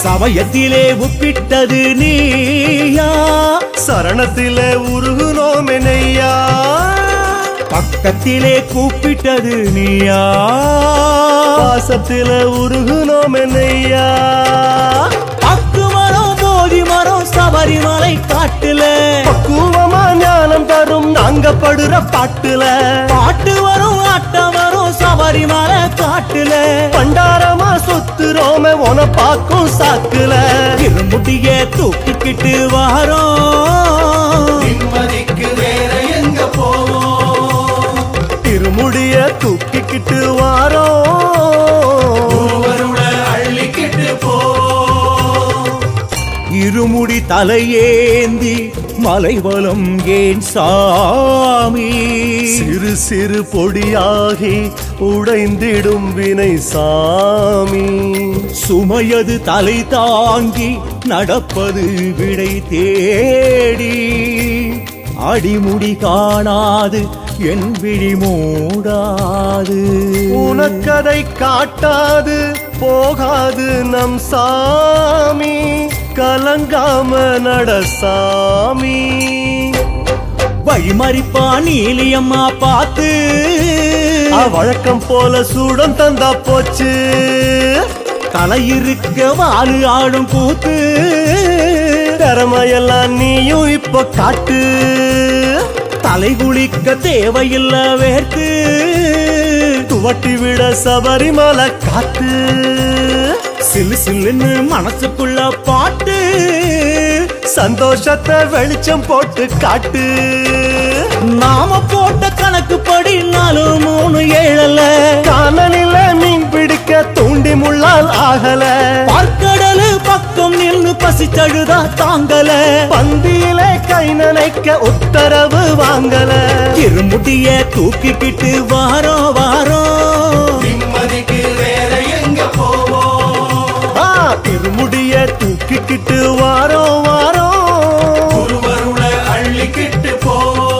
சமயத்திலே உப்பிட்டது நீயா, சரணத்திலே உருகுனோம் என்னையா, பக்கத்திலே கூப்பிட்டது நீயா, பாசத்திலே உருகுனோம் என்னையா, பக்கு மரம் போதி மரம் சபரிமலை காட்டுல, பக்குவமா ஞானம் தரும் நாங்க படுற பாட்டுல, பாட்டு வரும் ஆட்டம் வரும் சபரிமலை காட்டுல, பண்டாரமா சுத்துறோமே உன பாக்கும் சாக்குல, இருமுடிய தூக்கிக்கிட்டு வாரோம், நிம்மதிக்கு வேற எங்க போவோம், திருமுடிய தூக்கிக்கிட்டு வாரோம், குருவருட அள்ளிக்கிட்டு போவோம். இருமுடி தலையேந்தி மலைவலம் ஏன் சாமி, சிறு சிறு பொடியாகி உடைந்திடும் வினை சாமி, சுமையது தலை தாங்கி நடப்பது விடை தேடி, அடிமுடி காணாது என் விழி மூடாது, உனக்கதை காட்டாது போகாது நம் சாமி, கலங்காம நட சாமி, வழிமறிப்பா நீலியம்மா பார்த்து, வழக்கம் போல சூடம் தந்தா போச்சு, தலையிருக்க வாழு ஆடும் கூத்து, திறமையெல்லாம் நீயும் இப்ப காட்டு, தலை குளிக்க தேவையில்ல வேர்த்து, துவட்டி விட சபரிமலை காத்து, சில்லு சில்லுன்னு மனசுக்குள்ள பாட்டு, சந்தோஷத்தை வெளிச்சம் போட்டு காட்டு, நாம போட்ட கணக்குப்படி 4 3 7 காணலில மீன் பிடிக்க தூண்டி முள்ளால் ஆகல, பார்க்கடலு பக்கம் நின்னு பசிச்சழுதா தாங்கல, பந்தியிலே கை நனைக்க உத்தரவு வாங்கல, இருமுடிய தூக்கிக்கிட்டு வாரோம் வாரோம், நிம்மதிக்கு வேற எங்க போவோம், திருமுடிய தூக்கிக்கிட்டு வாரோம் வாரோம், குருவருட அள்ளிக்கிட்டு போவோம்.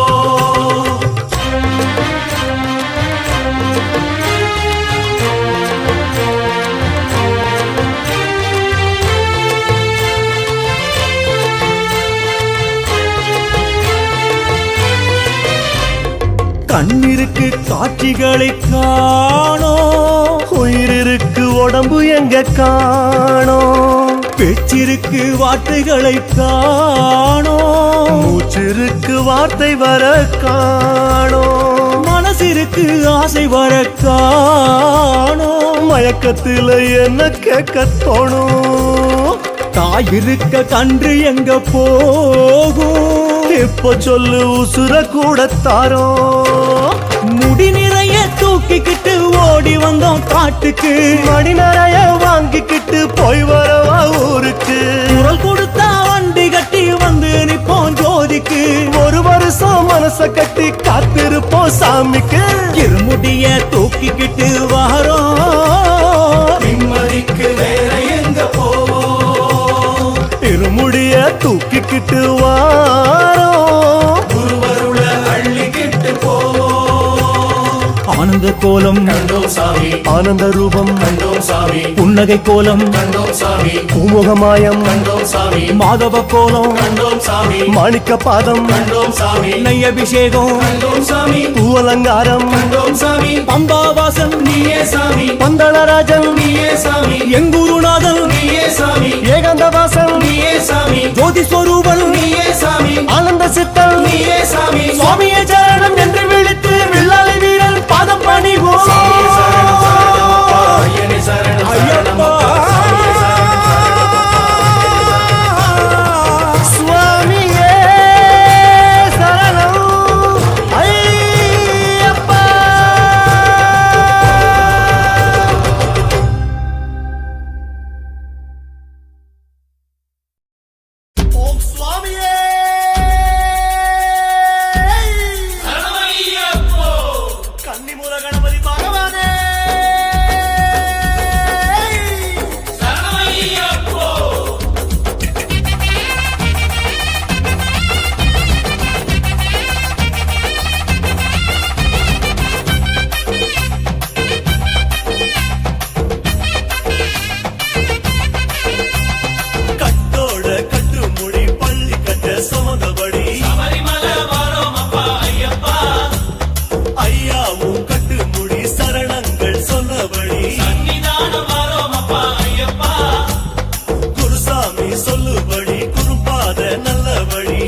கண்ணிருக்கு காட்சிகளை காணோம், உயிருக்கு உடம்பு எங்க காணோம், பேச்சிருக்கு வார்த்தைகளை காணோம், மூச்சிருக்கு வார்த்தை வர காணோம், மனசிற்கு ஆசை வர காணோம், மயக்கத்துல என்ன கேட்க தோணும், தாயிருக்க கன்று எங்க போகும், இப்ப சொல்லு உசுர கூட தாரோம், முடி நிறைய தூக்கிக்கிட்டு ஓடி வந்தோம் காட்டுக்கு, மடி நிறைய வாங்கிக்கிட்டு போய் வரவா ஊருக்கு, குரல் கொடுத்தா வண்டி கட்டி வந்து நிப்போம் ஜோதிக்கு, ஒரு வருஷம் மனச கட்டி காத்திருப்போம் சாமிக்கு, இருமுடிய தூக்கிக்கிட்டு வாரோம், நிம்மதி வாங்கிட்டு வாரோம் குருவருள அள்ளிக்கிட்டு போவோம் ஆனந்த கோலம் கண்டோம் சாமி ஆனந்த ரூபம் கண்டோம் சாமி புன்னகை கோலம் கண்டோம் சாமி பூமுகமாயம் கண்டோம் சாமி மாதவ கோலம் கண்டோம் சாமி மாணிக்க பாதம் கண்டோம் சாமி நெய் அபிஷேகம் கண்டோம் சாமி பூவலங்காரம் கண்டோம் சாமி பம்பாவாசன் நீயே சாமி பந்தளராஜன் நீயே சாமி எங்குருநாதன் நீயே சாமி ஏகாந்தவாசன் நீயே சாமி ஜோதி ஸ்வரூபன் நீயே சாமி ஆனந்த சித்தன் நீயே சாமி சுவாமியே சரணம் என்று விழித்து வில்லாளி வீரன் பாதம் பணிவோம் சாமியே சரணம் சரணமப்பா ஐயனே சரணம் சரணமப்பா சாமியே சரணம் சரணமப்பா சுவாமியே சரணம் ஐயப்பா ஓம் சுவாமியே கன்னிமூல கணபதி பகவானே கட்டோட கட்டு முடி பள்ளி கட்ட சுமந்தபடி ஐயாவும் கட்டு முடி சரணங்கள் சொன்னபடி குருசாமி சொல்லுபடி குருபாத நல்லபடி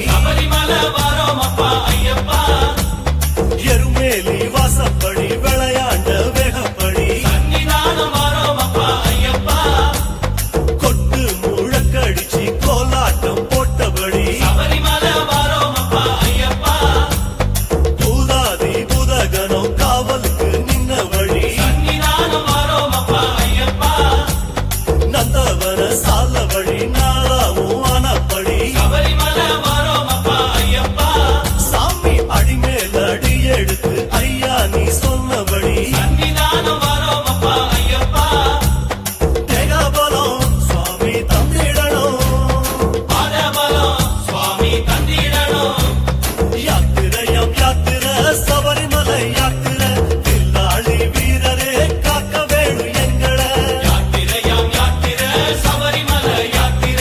எருமேலி வாசப்படி விளையாண்ட வேகப்படி கொட்டு முழக்கடிச்சு கோலாட்டம் போட்டபடி பூதாதி பூதகனம் காவலுக்கு நின்னபடி நந்தவன சாலபடி நாளாவும் ஆனப்படி சாமி அடிமேல் அடி எடுத்து ஐயா நீ சொன்னபடி தேகாபலம் சுவாமி தந்திடணும் யாத்திரையம் யாத்திர சபரிமலை யாத்திர வில்லாளி வீரரே காக்க வேணும் எங்களை யாத்திரையாம் யாத்திர சபரிமலை யாத்திர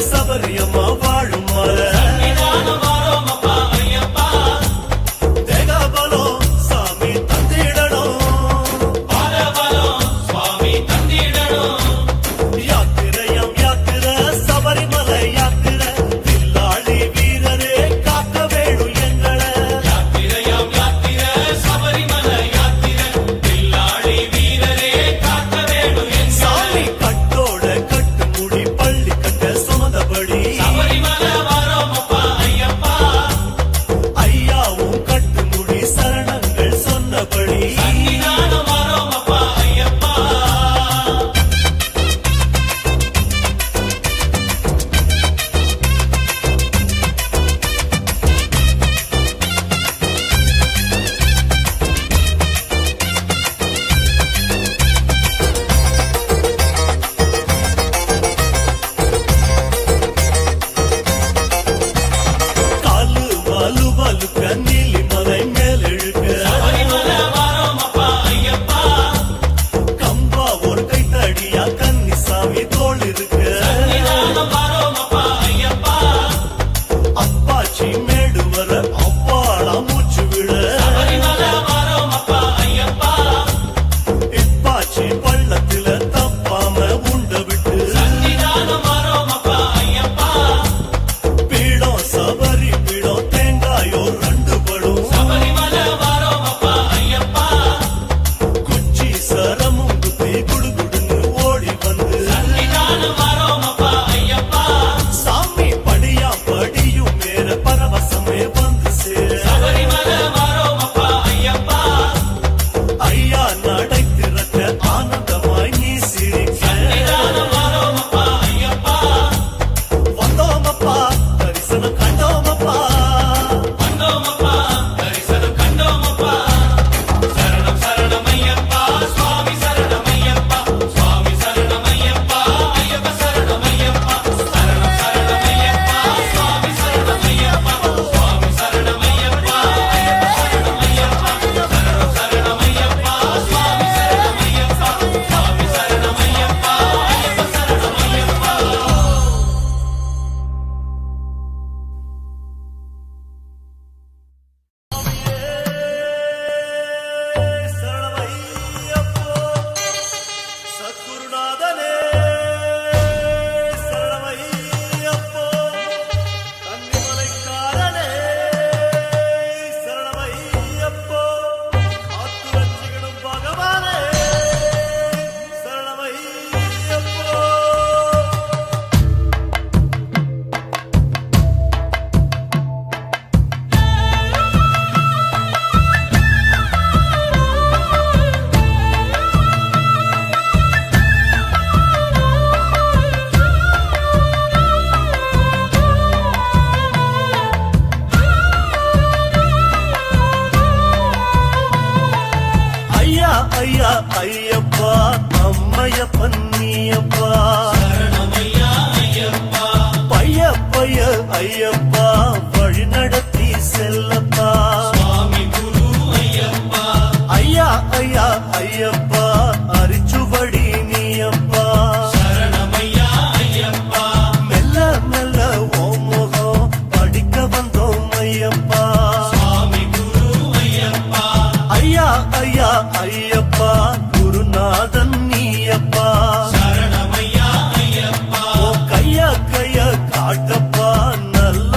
சபரியம்மா வாழும் மலை சன்னிதானம் வாரோமப்பா ஐயப்பா தேகாபலம் சாமி தந்திடணும் பாதபலம் சுவாமி தந்திடணும் யாத்திரையம் யாத்திரை சபரிமலை யாத்திரை வில்லாளி வீரரே காக்க வேணும் எங்களை யாத்திரையாம் யாத்திரை சபரிமலை யாத்திரை பில்லாளி வீரரே காக்க வேணும் என் சாமி கட்டோட கட்டு முடி பள்ளி கட்ட சுமந்தபடி சபரிமலை வாரோமப்பா ஐயப்பா ஐயாவும் கட்டு முடி சரணங்கள் சொன்னபடி சன்னிதானம் வாரோமப்பா ஐயப்பா காலு வாலு வாலுக்க நீலிமலை மேலெழுக்க சபரிமலை வாரோமப்பா ஐயப்பா கம்பா ஒரு கைத்தடியா கன்னிசாமி தோள் இருக்கு சன்னிதானம் வாரோமப்பா ஐயப்பா அப்பாச்சி மேடு வர அவ்வாளா மூச்சு விட சபரிமலை வாரோமப்பா ஐயப்பா இப்பாச்சி பள்ளத்துல தப்பாம உண்ட விட்டு சன்னிதானம் வாரோமப்பா ஐயப்பா பீடம் சபரி பீடம் தேங்காயோ ரெண்டு படும் சபரிமலை வாரோமப்பா ஐயப்பா குச்சி சரமும் குத்தி குடுகுடுன்னு ஓடி வந்து சன்னிதானம் வாரோமப்பா ஐயப்பா சாமி படியா படியும் மேல பரவசமே வந்து சேர சபரிமலை வாரோமப்பா ஐயப்பா ஐயா நடை திறக்க ஆனந்தமாய் நீ சிரிக்க சன்னிதானம் வாரோமப்பா ஐயப்பா வந்தோமப்பா தரிசனம் கண்டோமப்பா வந்தோமப்பா தரிசனம் கண்டோமப்பா சரணம் சரணம் ஐயப்பா சுவாமி சரணம் ஐயப்பா சுவாமி சரணம் ஐயப்பா ஐயப்ப சரணம் ஐயப்பா சரணம் சரணம் ஐயப்பா சுவாமி சரணம் ஐயப்பா சுவாமி சரணம் ஐயப்பா ஐயப்ப சரணம் ஐயப்பா சரணம் சரணம் ஐயப்பா சுவாமி சரணம் ஐயப்பா சுவாமி சரணம் ஐயப்பா ஐயப்ப சரணம் ஐயப்பா சரணமையப்போ சத்குருநாதனே சரணமையப்போ கன்னிமலைக்காரனே சரணமையப்போ ஆத்துரட்சிகனும் பகவானே சரணமையப்போ ஐயா ஐயா ஐயப்பா அம்மையப்பன் நீயப்பா சரணமையா ஐயப்பா பைய பைய ஐயப்பா வழி நடத்தி செல்லப்பா சுவாமி குரு ஐயப்பா ஐயா ஐயா ஐயப்பா அரிச்சுவடி நீயப்பா சரணமையா ஐயப்பா மெல்ல மெல்ல ஓ முகம் படிக்க வந்தோம் ஐயப்பா சுவாமி குரு ஐயப்பா ஐயா ஐயா ஐயப்பா குருநாதன் நீயப்பா சரணமையா ஐயப்பா ஓ கைய கைய காட்டப்பா நல்ல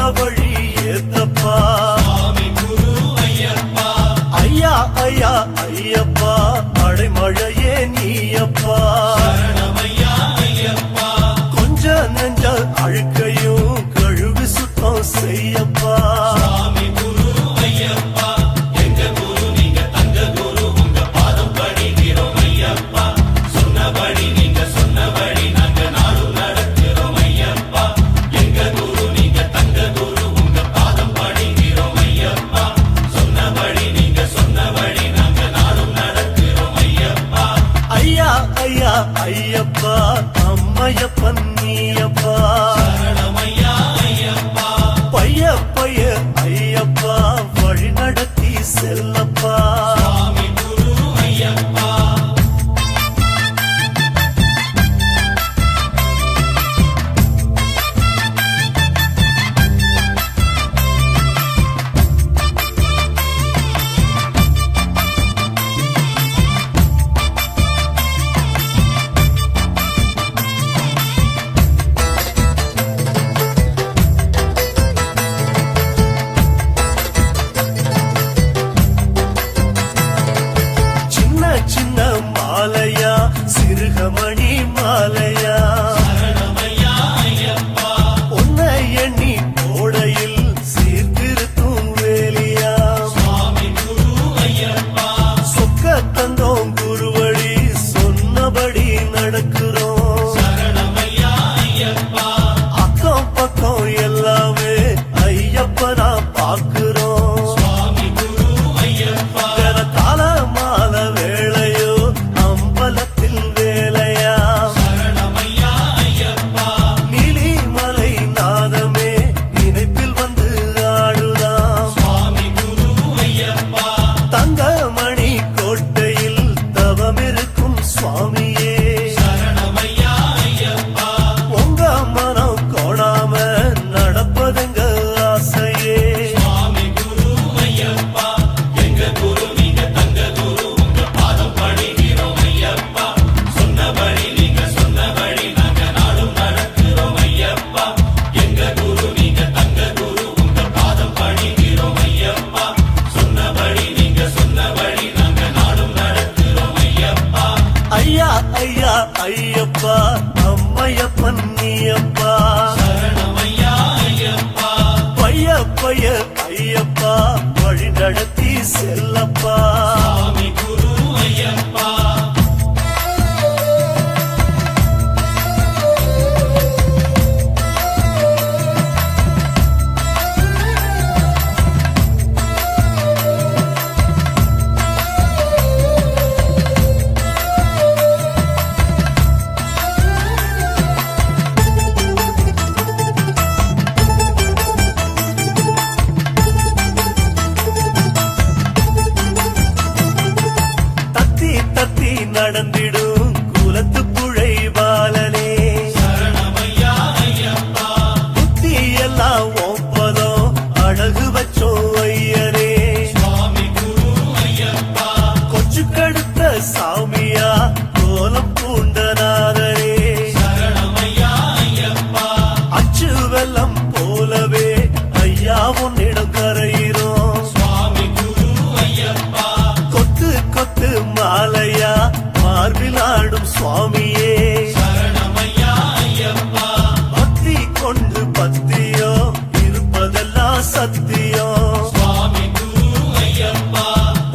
பத்தியம் இருப்பதெல்லாம் சத்தியம். சுவாமி குரு ஐயப்பா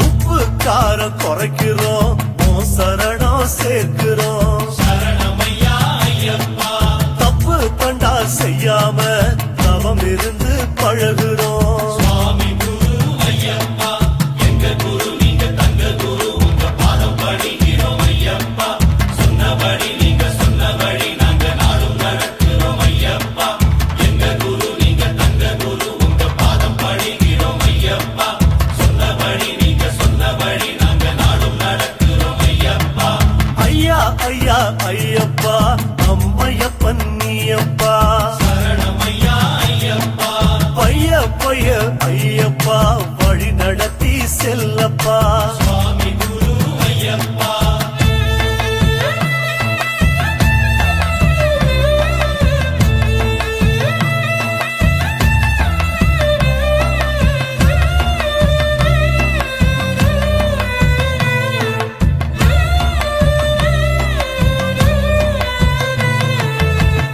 உப்பு காரம் குறைக்கிறோம், உன் சரணம் சேர்க்கிறோம். சரணமையா ஐயப்பா தப்பு கண்டா செய்யாம தவம் இருந்து பழகுறோம். சுவாமி குரு ஐயப்பா எங்க குரு நீங்க தங்க குரு உங்க பாதம் படிக்கிறோம் ஐயப்பா. சொன்னபடி நீங்க சொன்னபடி நாங்க நாடும் நடக்கிறோம் ஐயப்பா. எங்க குரு நீங்க தங்க குரு உங்க பாதம் படிக்கிறோம் ஐயப்பா. சொன்னபடி நீங்க சொன்னபடி நாங்க நாடும் நடக்கிறோம் ஐயப்பா. ஐயா ஐயா ஐயப்பா அம்மையப்பன் நீயப்பா. சரணமையா ஐயப்பா பைய பைய ஐயப்பா வழி நடத்தி செல்லப்பா. சுவாமி குரு ஐயப்பா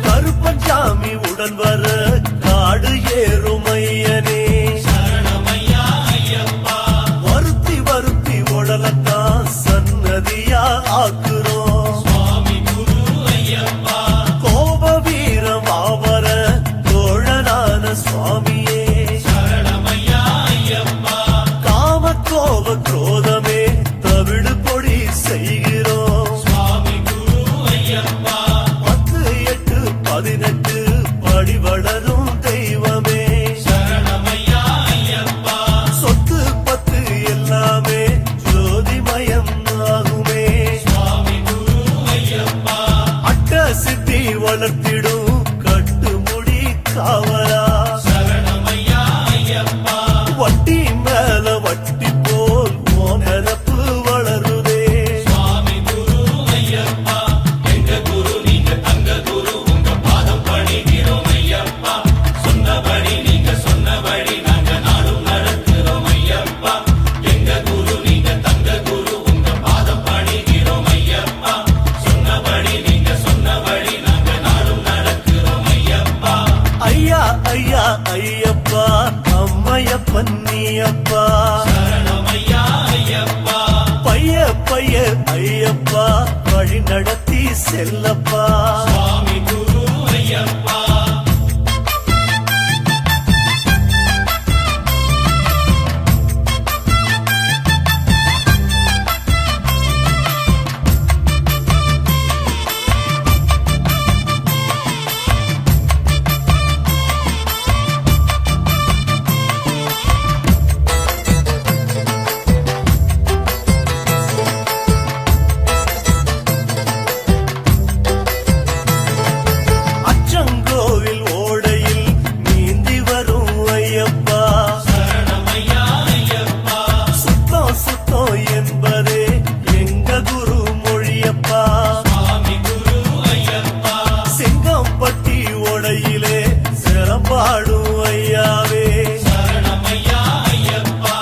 கருப்பஞ்சாமி உடன் வர காடு ஏறும் ஐயனே. சரணமையா ஐயப்பா வருத்தி வருத்தி உடலத்தான் சன்னதியா ஆக்குறோம். சுவாமி குரு ஐயப்பா கோப வீரம் ஆவர தோழனான சுவாமியே. சரணமையா ஐயப்பா காம கோப குரோதமே தவிடு பொடி செய்கிறோம். சுவாமி குரு ஐயப்பா 10, 8, 18 படி வளரும் தெய்வமே. சரணமையா ஐயப்பா சொத்து பத்து எல்லாமே ஜோதிமயம் ஆகுமே. சுவாமி குரு ஐயப்பா அட்ட சித்தி வளர்த்திடும் கட்டுமுடி காவலா. சரணமையா ஐயப்பா வட்டி மேல வட்டி போல் ஓனரப்பு வளருதே. சுவாமி குரு ஐயப்பா எங்க குரு நீங்க தங்க குரு உங்க பாதம் பணிகிறோம் ஐயப்பா. சொன்னபடி நீங்க சொன்னபடி நாங்க நாடும் நடக்கிறோம் ஐயப்பா. எங்க குரு நீங்க தங்க குரு உங்க பாதம் பணிகிறோம் ஐயப்பா. சொன்னபடி நீங்க சொன்னபடி நாங்க நாடும் நடக்கிறோம் ஐயப்பா. ஐயா ஐயா ஐயப்பா அம்மையப்பன் நீயப்பா. சரணமையா ஐயப்பா பைய பைய ஐயப்பா வழி நடத்தி செல்லப்பா. சுவாமி குரு ஐயப்பா அச்சங்கோவில் ஓடையில் நீந்தி வரும் ஐயப்பா. சரணமையா ஐயப்பா சுத்தம் சுத்தம் என்பதே எங்க குரு மொழியப்பா. சுவாமி குரு ஐயப்பா செங்கம்பட்டி ஓடையிலே சிறப்பாடும் ஐயாவே. சரணமையா ஐயப்பா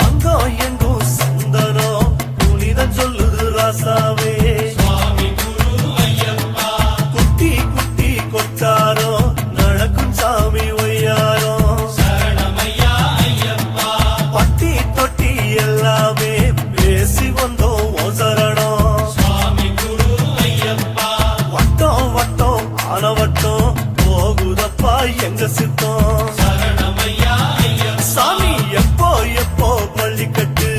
அங்கம் எங்கும் சந்தனம் புனிதம் சொல்லுது ராசாவே. சுவாமி குரு ஐயப்பா குட்டி குட்டி கொட்டாரோ நடக்கும் சாமி ஒய்யாரோ. சரணமையா ஐயப்பா பட்டி தொட்டி எல்லாமே பேசி வந்தோம் உன் சரணம். சுவாமி குரு ஐயப்பா வட்டம் வட்டம் ஆனவட்டம் போகுதப்பா எங்க சித்தம். சரணமையா ஐயப்பா சாமி எப்போ எப்போ பள்ளிக்கட்டு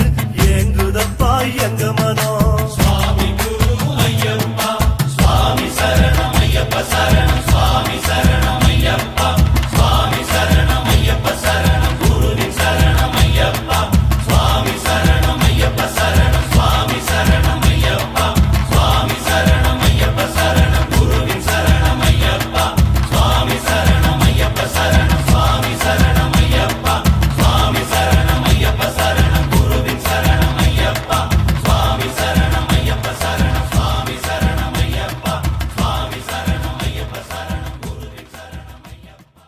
ஏங்குதப்பா எங்க மனம். சுவாமி குரு ஐயப்பா சுவாமி சரணம் ஐயப்ப சரணம் சுவாமி சரணம் ஐயப்பா. சுவாமி சரணம் ஐயப்ப சரணம் குருவின் சரணம் ஐயப்பா. சுவாமி சரணம் ஐயப்ப சரணம் சுவாமி சரணம் ஐயப்பா. சுவாமி சரணம் ஐயப்ப சரணம் குருவின் சரணம் ஐயப்பா. சுவாமி சரணம் ஐயப்ப சரணம் சுவாமி சரணம் ஐயப்பா. சுவாமி சரணம் ஐயப்ப சரணம் குருவின் சரணம் ஐயப்பா. சுவாமி சரணம் ஐயப்ப சரணம் சுவாமி சரணம் ஐயப்பா. சுவாமி சரணம் ஐயப்ப சரணம் குருவின் சரணம் ஐயப்பா.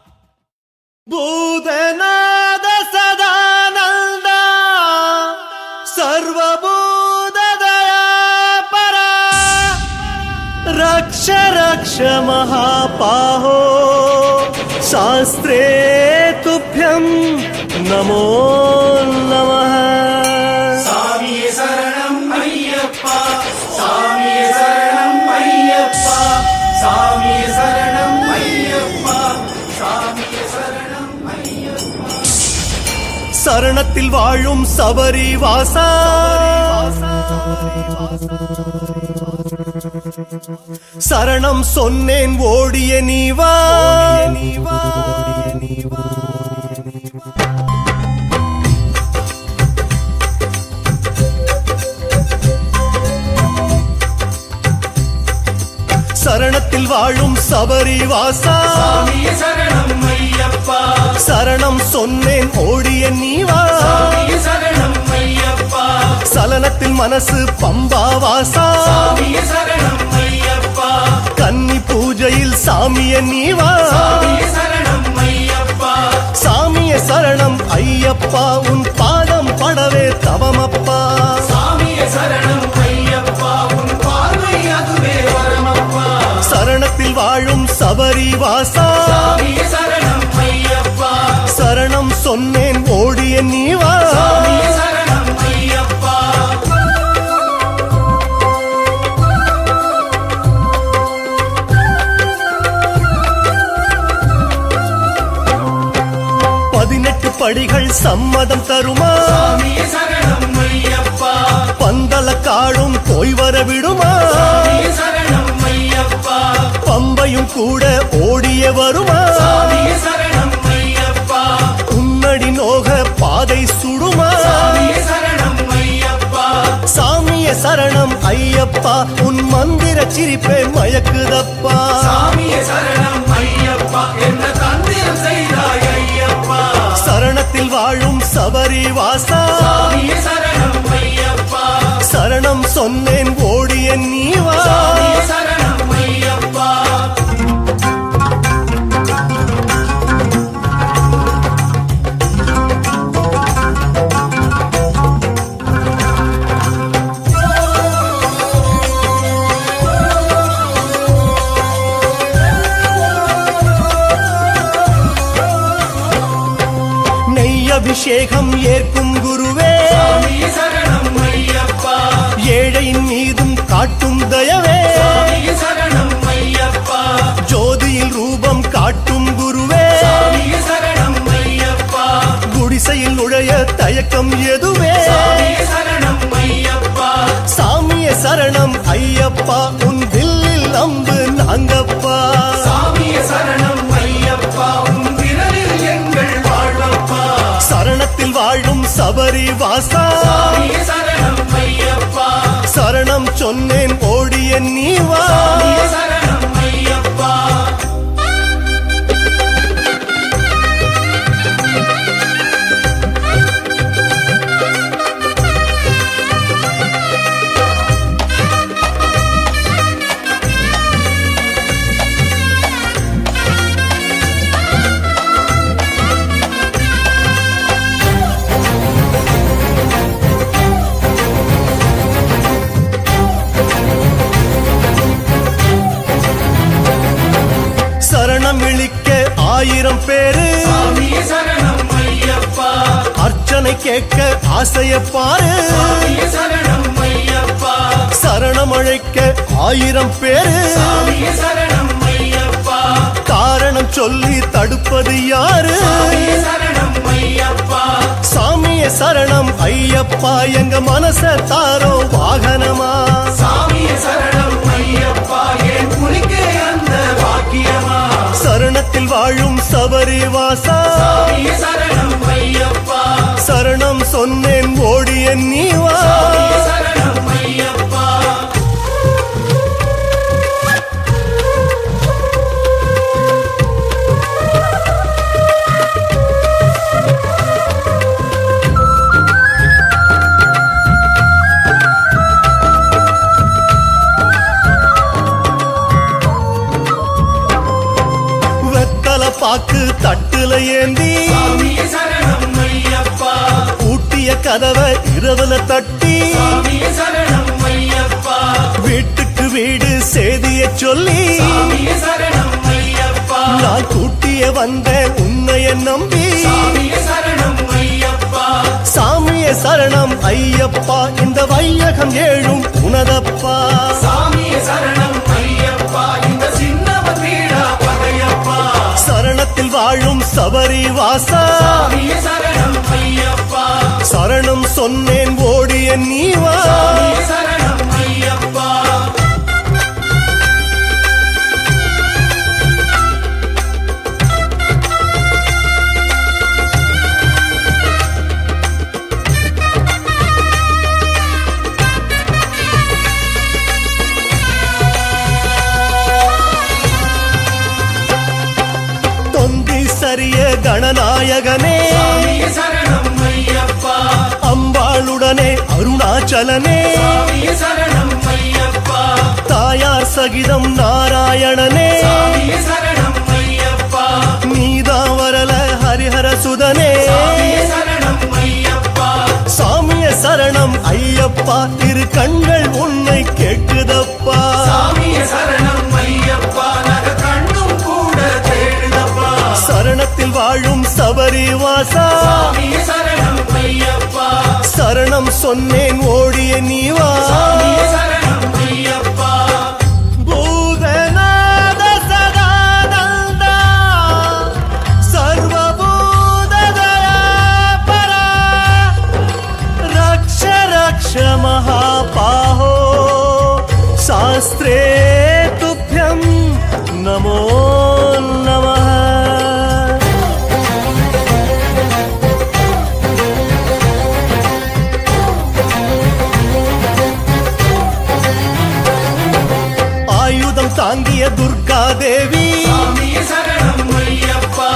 பூதநாத சதானந்த சர்வபூத தயாபரா ரக்ஷ ரக்ஷ மகாபாஹோ शास्त्रे तुभ्यं नमो नमः சாமியே சரணம் ஐயப்பா சாமியே சரணம் ஐயப்பா சாமியே சரணம் ஐயப்பா சாமியே சரணம் ஐயப்பா சரணத்தில் வாழும் சபரி வாசா சரணம் சொன்னேன் ஓடிய நீவா சரணத்தில் வாழும் சபரி வாசா சாமியே சரணம் ஐயப்பா சரணம் சொன்னேன் ஓடிய நீவா சாமியே சரணம் ஐயப்பா சலனத்தில் மனசு பம்பா வாசா சாமியே சரணம் ஐயப்பா கன்னி பூஜையில் சாமிய நீவா சாமியே சரணம் ஐயப்பா சாமிய சரணம் ஐயப்பா உன் பாதம் படவே தவமப்பா சாமியே சரணம் ஐயப்பா உன் பார்வை அதுவே வரமப்பா சரணத்தில் வாழும் சபரி வாசா சாமியே சரணம் ஐயப்பா சரணம் சொன்னேன் ஓடிய நீவா சாமியே சரணம் ஐயப்பா பதினெட்டு படிகள் சம்மதம் தருமா சாமியே சரணம் ஐயப்பா பந்தல காடும் போய் வர விடுமா சாமியே சரணம் ஐயப்பா பம்பையும் கூட ஓடிய வருமா சாமியே சரணம் ஐயப்பா உன்னடி நோக பாதை சுடுமா சாமியே சரணம் ஐயப்பா சாமிய சரணம் ஐயப்பா உன் மந்திர சிரிப்பே மயக்குதப்பா சாமியே சரணம் ஐயப்பா என்ன தந்திரம் செய்தாய் ஐயப்பா சரணத்தில் வாழும் சபரி வாசா சாமியே சரணம் ஐயப்பா சரணம் சொன்னேன் ஓடிய நீவா சாமியே சரணம் ஐயப்பா நெய் அபிஷேகம் ஏற்கும் குருவே சாமியே சரணம் ஐயப்பா ஏழையின் மீதும் காட்டும் தயவே சாமியே சரணம் ஐயப்பா ஜோதியில் ரூபம் காட்டும் குருவே சாமியே சரணம் ஐயப்பா குடிசையில் நுழைய தயக்கம் எதுவே சாமியே சரணம் ஐயப்பா சாமிய சரணம் ஐயப்பா உன் தில்லில் அம்பு நாங்கப்பா சாமியே சரணம் ஐயப்பா உன் விரலில் எங்கள் வாழ்வப்பா சரணத்தில் வாழும் சபரி வாசா சாமியே சரணம் ஐயப்பா சரணம் சொன்னேன் ஓடிய நீவா சாமியே சரணம் ஐயப்பா சரணம் இழிக்க 1000 பேரு சாமியே சரணம் ஐயப்பா அர்ச்சனை கேட்க ஆசைய பாரு சாமியே சரணம் ஐயப்பா சரணம் அழைக்க 1000 பேரு சாமியே சரணம் ஐயப்பா காரணம் சொல்லி தடுப்பது யாரு சாமியே சரணம் ஐயப்பா சாமிய சரணம் ஐயப்பா எங்க மனச தாரோ வாகனமா சாமியே சரணம் ஐயப்பா என் புலிக்கே அந்த பாக்கியமா சரணத்தில் வாழும் சபரி வாசா சாமியே சரணம் ஐயப்பா சரணம் சொன்னேன் ஓடிய நீவா சாமியே சரணம் ஐயப்பா பாக்கு தட்டுல ஏந்தி சாமியே சரணம் ஐயப்பா பூட்டிய கதவை இரவுல தட்டி சாமியே சரணம் ஐயப்பா வீட்டுக்கு வீடு செய்திய சொல்லி சாமியே சரணம் ஐயப்பா நான் கூட்டிய வந்த உன்னைய நம்பி சாமியே சரணம் ஐயப்பா சாமியே சரணம் ஐயப்பா இந்த வையகம் ஏழும் உனதப்பா சாமியே சரணம் ஐயப்பா இந்த சின்னவன் வீடா பகையப்பா சரணத்தில் வாழும் சபரி வாசா சாமியே சரணம் ஐயப்பா சரணம் சொன்னேன் ஓடிய நீவா சாமியே சரணம் ஐயப்பா தொந்தி சரிய கணநாயகனே சாமியே சரணம் ஐயப்பா அம்பாளுடனே அருணாச்சலனே சாமியே சரணம் ஐயப்பா தாயார் சகிதம் நாராயணனே சாமியே சரணம் ஐயப்பா நீதா வரல ஹரிஹர சுதனே சாமியே சரணம் ஐயப்பா சாமிய சரணம் ஐயப்பா திரு கண்கள் உன்னை கேட்குதப்பா சாமியே சரணம் ஐயப்பா நக கண்ணும் கூட தேடுதப்பா சரணத்தில் வாழும் சபரி வாசா சாமியே சரணம் ஐயப்பா சரணம் சொன்னேன் ஓடிய நீவா சாமியே சரணம் ஐயப்பா பூதநாத சதானந்த சர்வபூததயாபரா ரக்ஷ ரக்ஷ மகாபாஹோ சாஸ்திரே துभ्यं நமோ நமः ஆயுதம் தாங்கிய துர்கா தேவி சாமியே சரணம் ஐயப்பா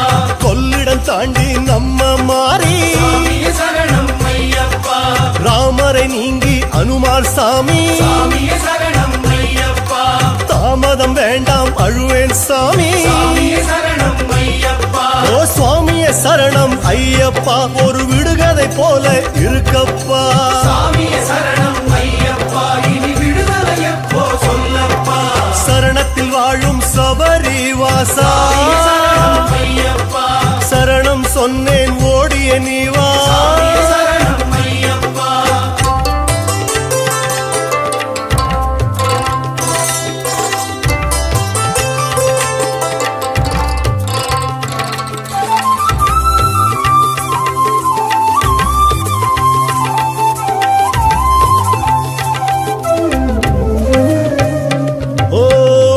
கொள்ளிடம் தாண்டி நம்ம மாறி சாமியே சரணம் ஐயப்பா ராமரை நீங்கி அனுமார் சாமி சாமியே சரணம் ஐயப்பா தாமதம் வேண்டாம் அழுவேன் சாமி சாமியே சரணம் ஐயப்பா ஓ சுவாமிய சரணம் ஐயப்பா ஒரு விடுகதை போல இருக்கப்பா சாமியே சரணம் ஐயப்பா இனி விடுதலை எப்போ சொல்லப்பா சரணத்தில் வாழும் சபரி வாசா சாமியே சரணம் ஐயப்பா சரணம் சொன்னேன் ஓடிய நீவா சாமியே சரணம் ஐயப்பா ஓ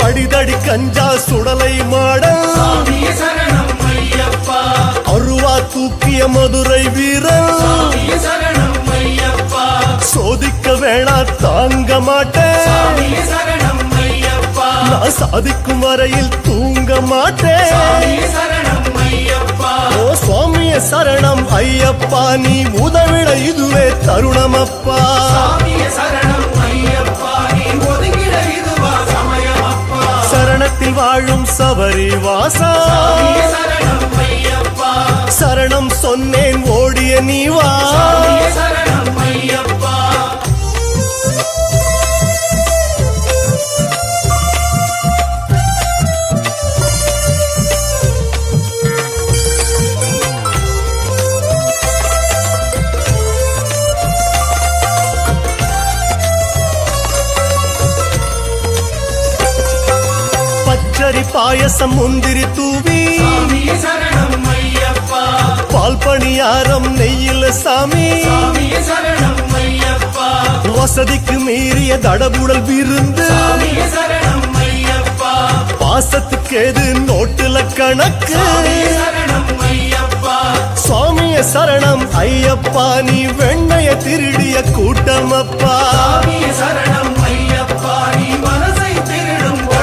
அடிதடி கஞ்சா சுடலை மாட சாமியே சரணம் ஐயப்பா அருவா தூக்கிய மதுரை வீரன் சாமியே சரணம் ஐயப்பா சோதிக்க வேணா தாங்க மாட்டேன் சாமியே சரணம் ஐயப்பா நான் சாதிக்கும் வரையில் தூங்க மாட்டேன் சாமியே சரணம் ஐயப்பா ஓ சுவாமிய சரணம் ஐயப்பா நீ உதவிட இதுவே தருணமப்பா சாமியே சரணம் ஐயப்பா நீ ஒதுங்கிட இதுவா சமயமப்பா சரணத்தில் வாழும் சபரி வாசா சாமியே சரணம் ஐயப்பா சரணம் சொன்னேன் ஓடிய நீவா சாமியே சரணம் ஐயப்பா பச்சரி பாயசம் முந்திரி தூவி சாமியே சரணம் ஐயப்பா பால் பணியாரம் நெய்யில சாமி சாமியே சரணம் ஐயப்பா வசதிக்கு மீறிய தடபுடல் விருந்து சாமியே சரணம் ஐயப்பா பாசத்துக்கு எது நோட்டுல கணக்கு சாமியே சரணம் ஐயப்பா சுவாமிய சரணம் ஐயப்பா நீ வெண்ணைய திருடிய கூட்டமப்பா சாமியே சரணம் ஐயப்பா நீ மனசை திருடும் ஓ,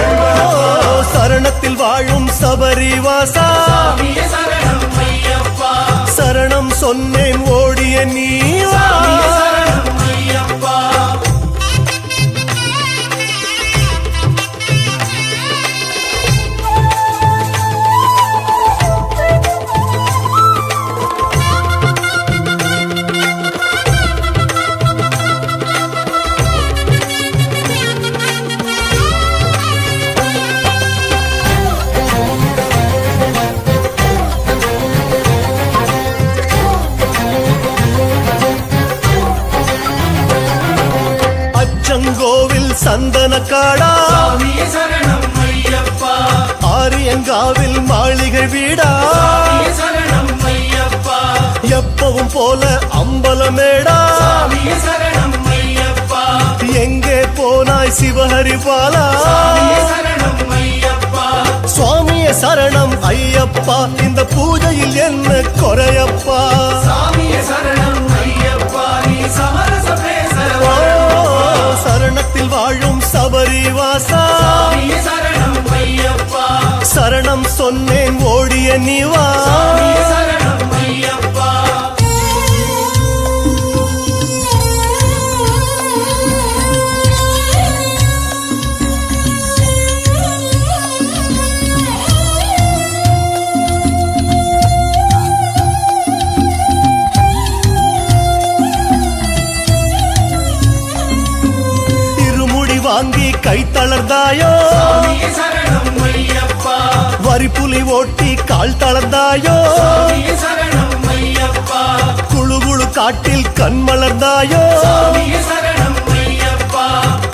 சரணத்தில் வாழும் சபரி வாசா சாமியே சரணம் ஐயப்பா சரணம் சொன்னேன் ஓடிய நீவா சாமியே சரணம் ஐயப்பா அம்பிகை வீடா சாமியே சரணம் ஐயப்பா எப்பவும் போல அம்பலமேடா சாமியே சரணம் ஐயப்பா எங்கே போனாய் சிவஹரி பாலா சாமியே சரணம் ஐயப்பா சுவாமியே சரணம் ஐயப்பா இந்த பூஜையில் என்ன குறையப்பா சாமியே சரணம் ஐயப்பா நீ சமரச பேசற ஓ, சரணத்தில் வாழும் சபரிவாசா சாமியே சரணம் ஐயப்பா சரணம் சொன்னேன் ஓடிய நீவா சாமியே சரணம் ஐயப்பா திருமுடி வாங்கி கை தளர்ந்தாயோ சாமியே சரணம் ஐயப்பா வரிப்புலி ஓட்டி கால் தளர்ந்தாயோ சாமியே சரணம் ஐயப்பா குழு குழு காட்டில் கண் மலர்ந்தாயோ சாமியே சரணம் ஐயப்பா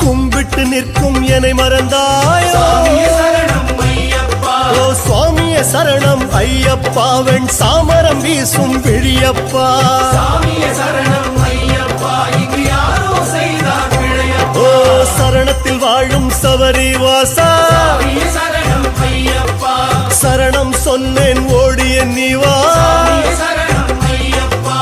கும்பிட்டு நிற்கும் என்னை மறந்தாயோ சாமியே சரணம் ஐயப்பா ஓ சுவாமியே சரணம் ஐயப்பா வெண் சாமரம் வீசும் விழியப்பா சாமியே சரணம் ஐயப்பா இங்கு யாரோ செய்தார் பிழையப்பா ஓ சரணத்தில் வாழும் சபரிவாசா சாமியே சரணம் ஐயப்பா சரணம் சொன்னேன் ஓடிய நீவா சாமியே சரணம் ஐயப்பா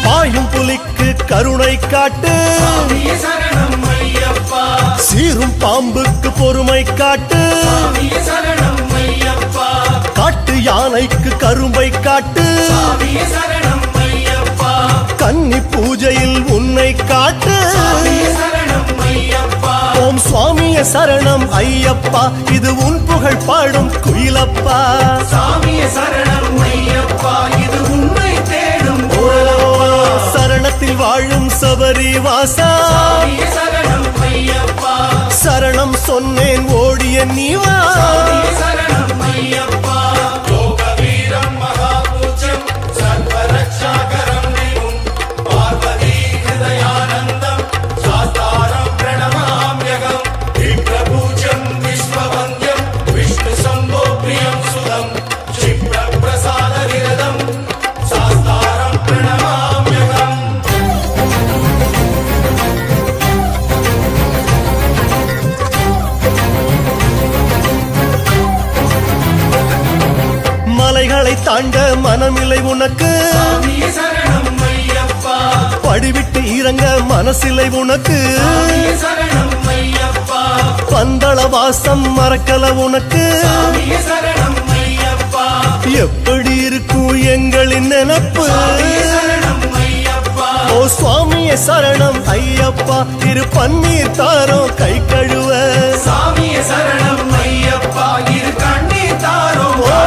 பாயும் புலிக்கு கருணை காட்டு சாமியே சரணம் ஐயப்பா சீரும் பாம்புக்கு பொறுமை காட்டு சாமியே சரணம் ஐயப்பா காட்டு யானைக்கு கரும்பை காட்டு சாமியே சரணம் ஐயப்பா கன்னி பூஜையில் உன்னை காட்டு சாமியே சரணம் ஐயப்பா ஓம் சுவாமியே சரணம் ஐயப்பா இது உன் புகழ் பாடும் குயிலப்பா சாமியே சரணம் ஐயப்பா இது உன்னை தேடும் ஓ சரணத்தில் வாழும் சபரிவாசா சாமியே சரணம் ஐயப்பா சரணம் சொன்னேன் ஓடிய நீவா சாமியே சரணம் ஐயப்பா லோக வீரம் மகாபூஜ்யம் சர்வரக்ஷாகரம் விபும் பார்வதி ஹிருதயானந்தம் சாஸ்தாரம் பிரணமாம்யகம் விப்ரபூஜ்யம் விஸ்வவந்தியம் விஷ்ணு சம்போ பிரியம் சுதம் क्षिप्र प्रसाद विरदं शास्तारं प्रणमाम्यहम् மலைகளை தாண்ட மனமில்லை உனக்கு சாமியே சரணம் ஐயப்பா படிவிட்டு இறங்க மனசில்லை உனக்கு சாமியே சரணம் ஐயப்பா பந்தள வாசம் மறக்கல உனக்கு சாமியே சரணம் ஐயப்பா எப்படி இருக்கும் எங்களின் நினப்பு சாமியே சரணம் ஐயப்பா ஓ சுவாமியே சரணம் ஐயப்பா திரு பன்னீர் தாரோ கை கழுவ சாமியே சரணம் ஐயப்பா இரு கண்ணீர் தாரோ ஓ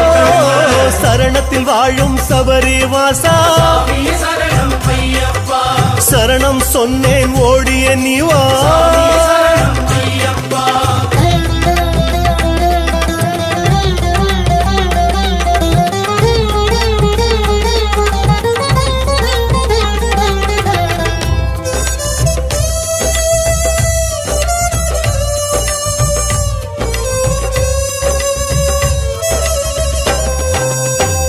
சரணத்தில் வாழும் சபரிவாசா சாமியே சரணம் ஐயப்பா சரணம் சொன்னேன் ஓடிய நீவா சாமியே சரணம் ஐயப்பா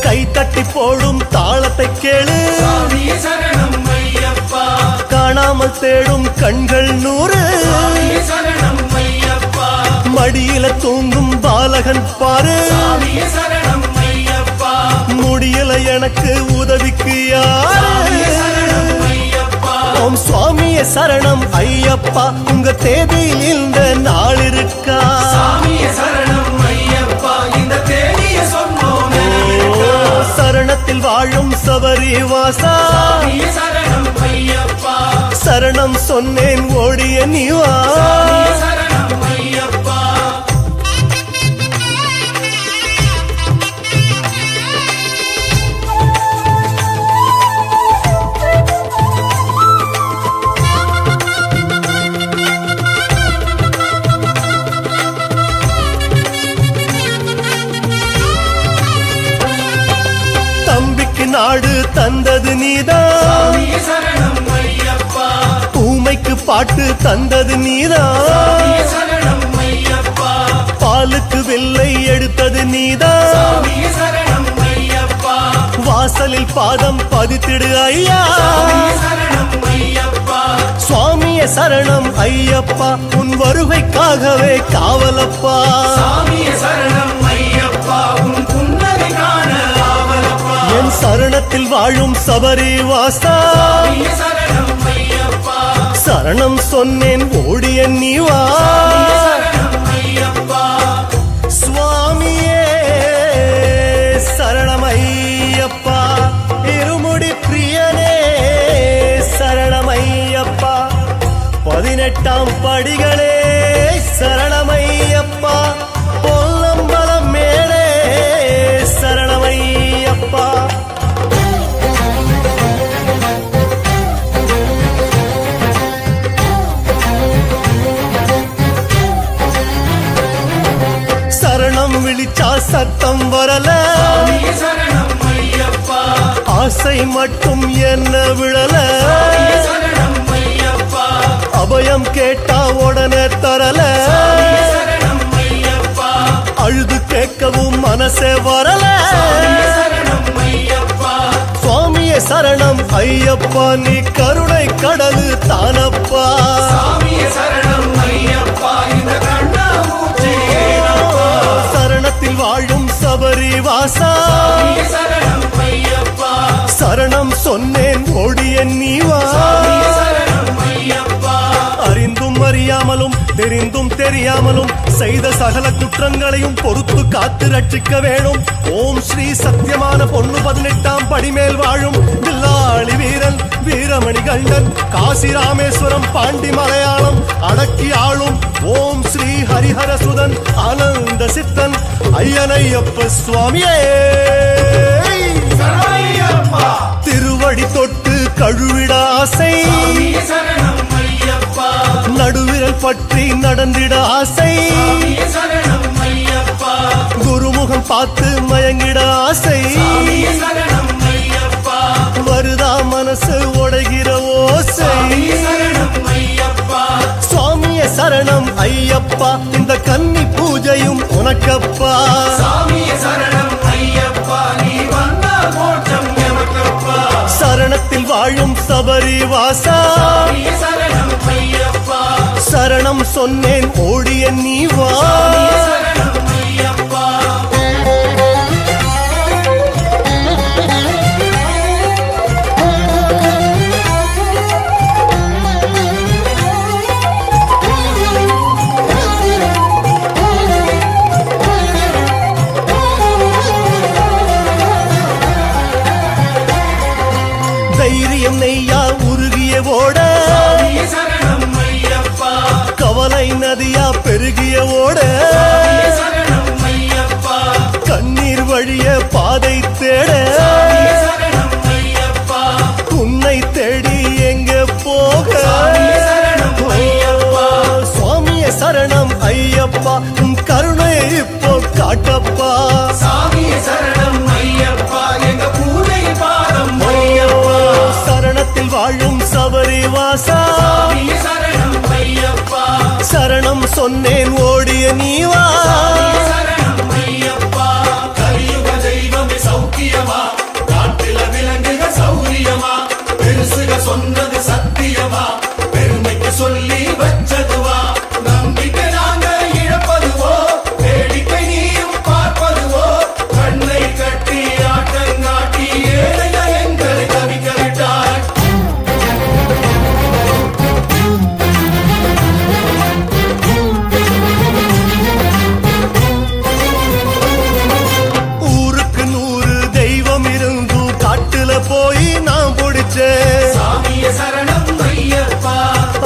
கை தட்டி போடும் தாளத்தை கேளு சாமியே சரணம் ஐயப்பா காணாமல் தேடும் கண்கள் நூறு சாமியே சரணம் ஐயப்பா மடியில தூங்கும் பாலகன் பாரு சாமியே சரணம் ஐயப்பா முடியல எனக்கு உதவிக்கு சாமியே யாரு சரணம் ஐயப்பா ஓம் சுவாமியே சரணம் ஐயப்பா உங்க தேதியில் இந்த நாள் இருக்கா சாமியே சரணம் ஐயப்பா இந்த தேதிய சொன்னோமே ஓ, சரணத்தில் வாழும் சபரிவாசா சாமியே சரணம் ஐயப்பா சரணம் சொன்னேன் ஓடிய நீவா சாமியே சரணம் ஐயப்பா நாடு தந்தது நீதான், சாமியே சரணம் ஐயப்பா, ஊமைக்கு பாட்டு தந்தது நீதான், சாமியே சரணம் ஐயப்பா, பாலுக்கு வெள்ளை எடுத்தது நீதான், சாமியே சரணம் ஐயப்பா, வாசலில் பாதம் பதித்திடு ஐயா, சாமியே சரணம் ஐயப்பா, சுவாமியே சரணம் ஐயப்பா, உன் வருகைக்காகவே காவலப்பா, சாமியே சரணம் ஐயப்பா, உன் புன்னகை காண ஆவலப்பா, என் சரணத்தில் வாழும் சபரி வாசா, சாமியே சரணம் ஐயப்பா, சரணம் சொன்னேன் ஓடிய நீவா, சாமியே சரணம் ஐயப்பா, சுவாமியே சரணம் ஐயப்பா, இருமுடி பிரியனே சரணம் ஐயப்பா, 18ஆம் படிகளே சரணம் ஐயப்பா, பொல்லம்பலம் மேலே சரணம் ஐயப்பா. சரணம் விழிச்சா சத்தம் வரல, சாமியே சரணம் ஐயப்பா, ஆசை மட்டும் என்ன விழல, சாமியே சரணம் ஐயப்பா, அபயம் கேட்டா உடனே தரல, சாமியே சரணம் ஐயப்பா, அழுது கேட்கவும் மனசே வரல, சாமியே சரணம் ஐயப்பா, சுவாமியே சரணம் ஐயப்பா, நீ கருணை கடலு தானப்பா, சாமியே சரணம் ஐயப்பா, இந்த கண்ணாமூச்சி ஏனப்பா, சரணத்தில் வாழும் சபரி வாசா, சாமியே சரணம் ஐயப்பா, சரணம் சொன்னேன் ஓடிய நீவா, சாமியே சரணம் ஐயப்பா, அறிந்தும் அறியாமலும் தெரிந்தும் தெரியாமலும் செய்த சகல குற்றங்களையும் பொறுத்து காத்து ரட்சிக்க வேணும். ஓம் ஸ்ரீ சத்தியமான பொண்ணு 18ஆம் படிமேல் வாழும் வில்லாளி வீரன் வீரமணி கண்டன் காசி ராமேஸ்வரம் பாண்டி மலையாளம் அடக்கி ஆளும் ஓம் ஸ்ரீ ஹரிஹரசுதன் ஆனந்த சித்தன் ஐயனையப்ப சுவாமியே, சரணமையப்பா, திருவடி தொட்டு கழுவிட ஆசை, சாமியே சரணம் ஐயப்பா, நடுவிரல் பற்றி நடந்திட ஆசை, சாமியே சரணம் ஐயப்பா, குருமுகம் பார்த்து மயங்கிட ஆசை, சாமியே சரணம் ஐயப்பா, வருதா மனசு உடைகிற ஓசை, சாமியே சரணம் ஐயப்பா, சுவாமியே சரணம் ஐயப்பா, இந்த கன்னி பூஜையும் உனக்கப்பா, சாமியே சரணம் ஐயப்பா, நீ வந்தால் மோட்சம் எமக்கப்பா, சரணத்தில் வாழும் சபரி வாசா, சாமியே சரணம் ஐயப்பா, சரணம் சொன்னேன் ஓடிய நீவா, சாமியே சரணம் ஐயப்பா, தைரியம் நெய்யா உருகிய ஓட, சாமியே சரணம் ஐயப்பா, கவலை நதியா பெருகிய ஓட, சாமியே சரணம் ஐயப்பா, கண்ணீர் வழிய பாதை தேட, சாமியே சரணம் ஐயப்பா, உன்னை தேடி எங்க போக, சாமியே சரணம் ஐயப்பா, சுவாமியே சரணம் ஐயப்பா, உன் கருணை இப்போ காட்டப்பா, சாமியே சரணம் ஐயப்பா, எங்க பூஜை பாதம் ஐயப்பா, சரணத்தில் வாழும் சபரி வாசா, சாமியே சரணம் ஐயப்பா, சரணம் சொன்னேன் ஓடிய நீவா, சாமியே சரணம் ஐயப்பா, கலியுக தெய்வமே சௌக்கியமா, காட்டில விலங்குக சௌரியமா, பெருசுக சொன்னது சத்தியமா, பெருமைக்கு சொல்லி வச்சதுவா, நம்பிக்கை நாங்க இழப்பதுவோ, வேடிக்கை நீயும் பார்ப்பதுவோ, கண்ணை கட்டி ஆட்டங்காட்டி ஏழைக எங்களை தவிக்க விட்டாய், ஊருக்கு 100 தெய்வம் இருந்தும் காட்டுல போய் நான் பிடிச்சேன், சாமியே சரணம் ஐயப்பா,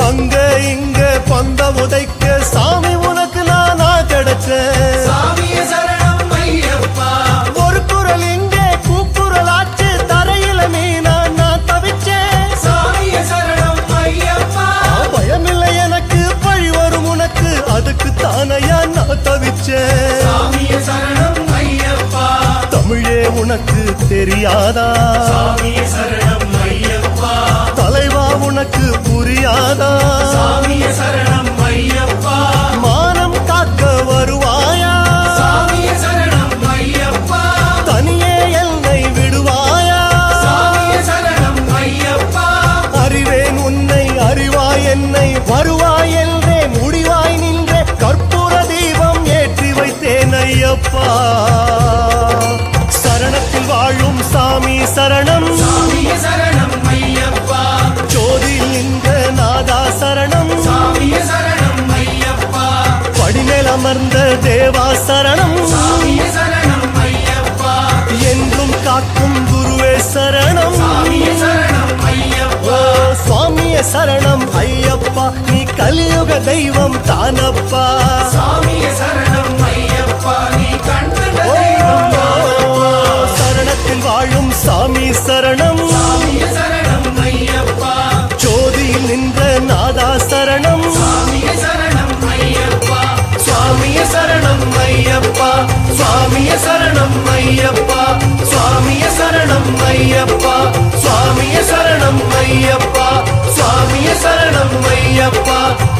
அங்க இங்க பந்த உதைக்க சாமி உனக்கு நானா கிடைச்சேன், சாமியே சரணம் ஐயப்பா, ஒரு குரல் இங்கே கூக்குரல் ஆச்சு தரையில மீனா நான் தவிச்சேன், சாமியே சரணம் ஐயப்பா, பயமில்லை எனக்கு பழி வரும் உனக்கு அதுக்கு தானையா நான் தவிச்சேன், சாமியே சரணம் ஐயப்பா, தமிழே உனக்கு தெரியாதா? சாமியே சரணம் ஐயப்பா, தலைவா உனக்கு புரியாதா? சாமியே சரணம் ஐயப்பா, மானம் காக்க வருவாயா? சாமியே சரணம் ஐயப்பா, தனியே என்னை விடுவாயா? சாமியே சரணம் ஐயப்பா, அறிவேன் உன்னை, அறிவாய் என்னை, வருவாய் என்றே முடிவாய் நின்றே கற்பூர தீபம் ஏற்றி வைத்தேன் ஐயப்பா. சரணத்தில் வாழும் சாமி சரணம், சாமியே சரணம் ஐயப்பா, ஜோதியில் நின்ற நாதா சரணம், சாமியே சரணம் ஐயப்பா, படிமேல் அமர்ந்த தேவா சரணம், சாமியே சரணம் ஐயப்பா, என்றும் காக்கும் குருவே சரணம். சாமியே சரணம் ஐயப்பா, ஓ சுவாமியே சரணம் ஐயப்பா, நீ கலியுக தெய்வம் தானப்பா. சாமியே சரணம் ஐயப்பா, நீ கண்ட ஓ, தெய்வம் தானப்பா. சரணத்தில் வாழும் சாமி சரணம், சாமியே சரணம் ஐயப்பா, ஜோதியில் நின்ற நாதா சரணம், சாமியே சரணம் ஐயப்பா, சுவாமியே சரணம் ஐயப்பா, சுவாமியே சரணம் ஐயப்பா, சுவாமியே சரணம் ஐயப்பா, சுவாமியே சரணம் ஐயப்பா, சுவாமியே சரணம் ஐயப்பா,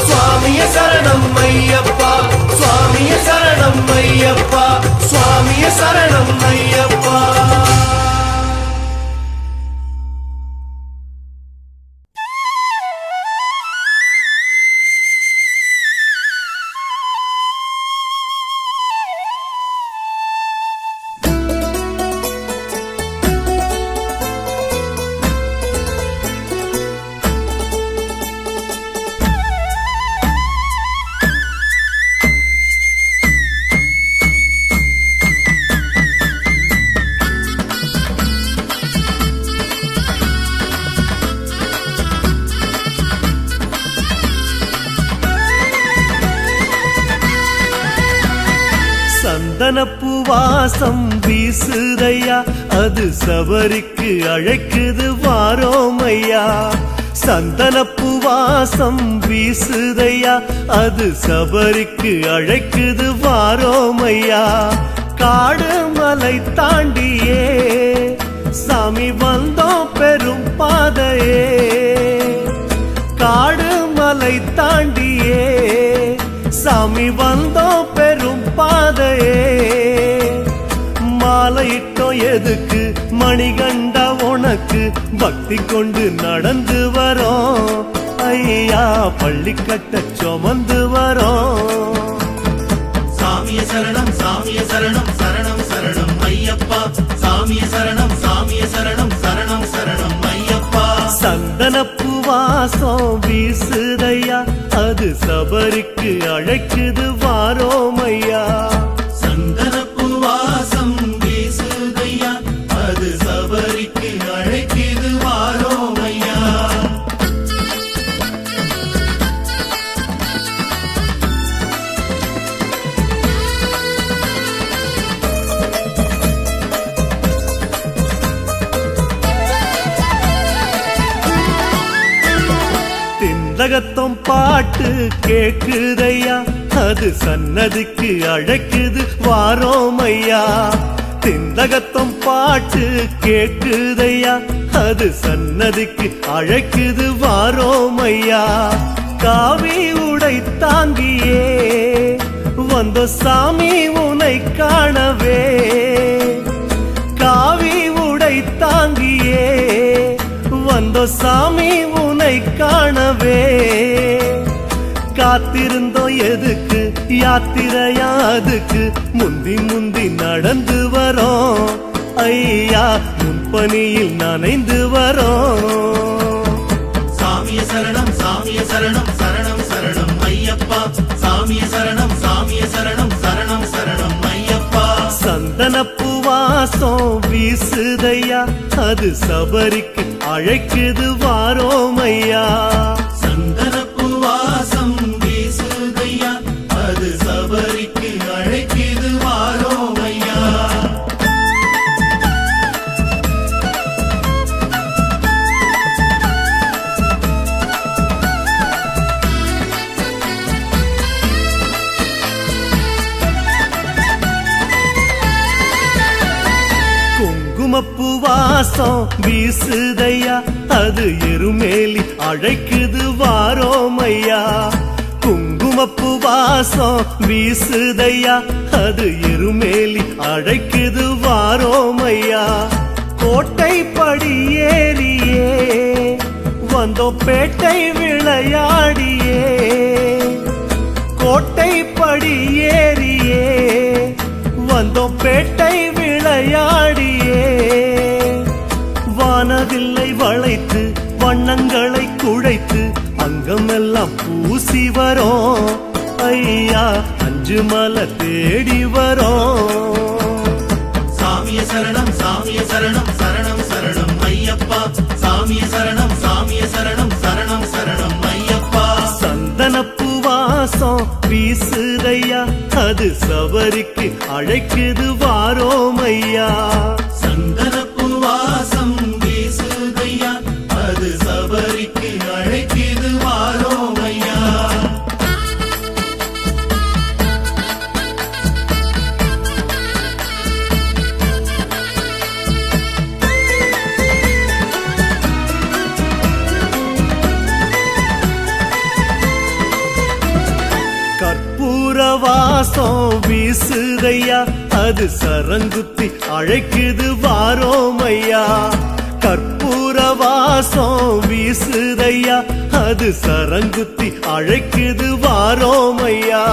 சுவாமியே சரணம் ஐயப்பா, சுவாமியே சரணம் ஐயப்பா, சுவாமியே சரணம் ஐயப்பா. சந்தனப்பூ வாசம் வீசுதையா, அது சபரிக்கு அழைக்குது வாரோமையா. சந்தனப்பூ வாசம் வீசுதையா, அது சபரிக்கு அழைக்குது வாரோமையா. காடு மலை தாண்டியே சாமி வந்தோம் பெரும் பாதையே, காடு மலை தாண்டியே சாமி வந்தோம் பெரும் பாதையே. மாலையிட்டோம் எதுக்கு மணிகண்டா உனக்கு, பக்தி கொண்டு நடந்து வரோம் ஐயா, பள்ளிக்கட்ட சுமந்து வரோம். சாமியே சரணம் சாமியே சரணம் சரணம் சரணம் ஐயப்பா, சாமியே சரணம் சாமியே சரணம் சரணம் சரணம் ஐயப்பா. சந்தனப்பூ வாசம் வீசுதையா, அது சபரிக்கு அழைக்குது வாரோமையா. சந்தனப்பூ வாசம் வீசுதையா, அது சபரிக்கு அழைக்குது வாரோமையா. திண்டகத்தம் பாட்டு கேக்குதையா, அது சன்னதிக்கு அழைக்குது வாரோமையா. திண்டகத்தம் பாட்டு கேக்குதையா, அது சன்னதிக்கு அழைக்குது வாரோமையா. காவி உடை தாங்கியே வந்த சாமி உனை காணவே, காவி உடை தாங்கியே வந்த சாமி உனை காணவே. காத்திருந்தோம் எதுக்கு யாத்திரையா, அதுக்கு முந்தி முந்தி நடந்து வரோம் ஐயா, முன்பணியில் நனைந்து வரோம். சாமியே சரணம் சாமியே சரணம் சரணம் சரணம் ஐயப்பா, சாமியே சரணம் சாமியே சரணம் சரணம் சரணம் ஐயப்பா. சந்தனப்பூ வாசம் வீசுதையா, அது சபரிக்கு அழைக்குது வாரோமையா. சந்தனப்பூ வாசம் வீசுதையா, அது சபரிக்கு அழைக்குது வாரோமையா. வாசம் வீசுதையா, அது எருமேலி அழைக்குது வாரோமையா. குங்குமப்பு வாசம் வீசுதையா, அது எருமேலி அழைக்குது வாரோமையா. கோட்டை படி ஏறியே வந்தோம் பேட்டை விளையாடியே, கோட்டை படி ஏறியே வந்தோம் பேட்டை விளையாடியே. வானவில்லை வளைத்து வண்ணங்களை குழைத்து அங்கமெல்லாம் பூசி வரோம் ஐயா, அஞ்சு மலை தேடி வரோம். சாமிய சரணம் சாமிய சரணம் சரணம் சரணம் ஐயப்பா. சாமிய சரணம் சாமிய சரணம் சரணம் சரணம் ஐயப்பா. சந்தனப்பு வாசம் வீசுதையா, அது சபரிக்கு அழைக்குது வாரோமையா. சந்தனப்பு வாசம் வீசுதையா, அது சபரிக்கு அழைக்குது வாரோமையா. வாசம் வீசுதையா, அது சரங்குத்தி அழைக்குது வாரோமையா. கற்பூர வாசம் வீசுதையா, அது சரங்குத்தி அழைக்குது வாரோமையா.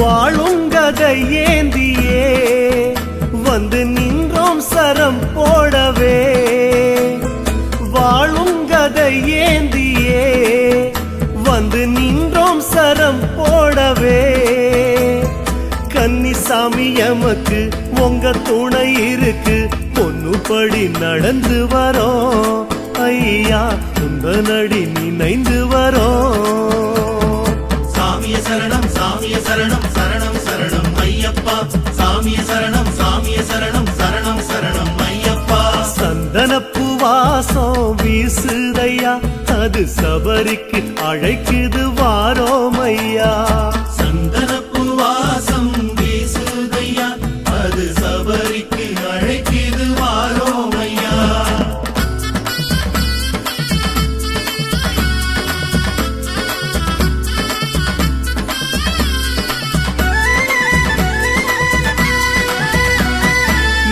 வாழுங்கதை ஏந்தியே வந்து நின்றோம் சரம் போடவே, வாழுங்கதை ஏந்தியே வந்து நின்றோம் சரம் போடவே. கன்னிசாமி எமக்கு உங்க துணை இருக்கு, பொண்ணுபடி நடந்து வரோம் ஐயா, உந்த நடி நினைந்து வரோம். சாமிய சரணம் சாமிய சரணம் சரணம் சரணம் ஐயப்பா. சாமிய சரணம் சாமிய சரணம் சரணம் சரணம் ஐயப்பா. சந்தனப்பு வாசம் வீசுதையா, அது சபரிக்கு அழைக்குது வாரோமையா. சந்தனப்பு வாசம் வீசுதையா, அது சபரிக்கு அழைக்குது வாரோமையா.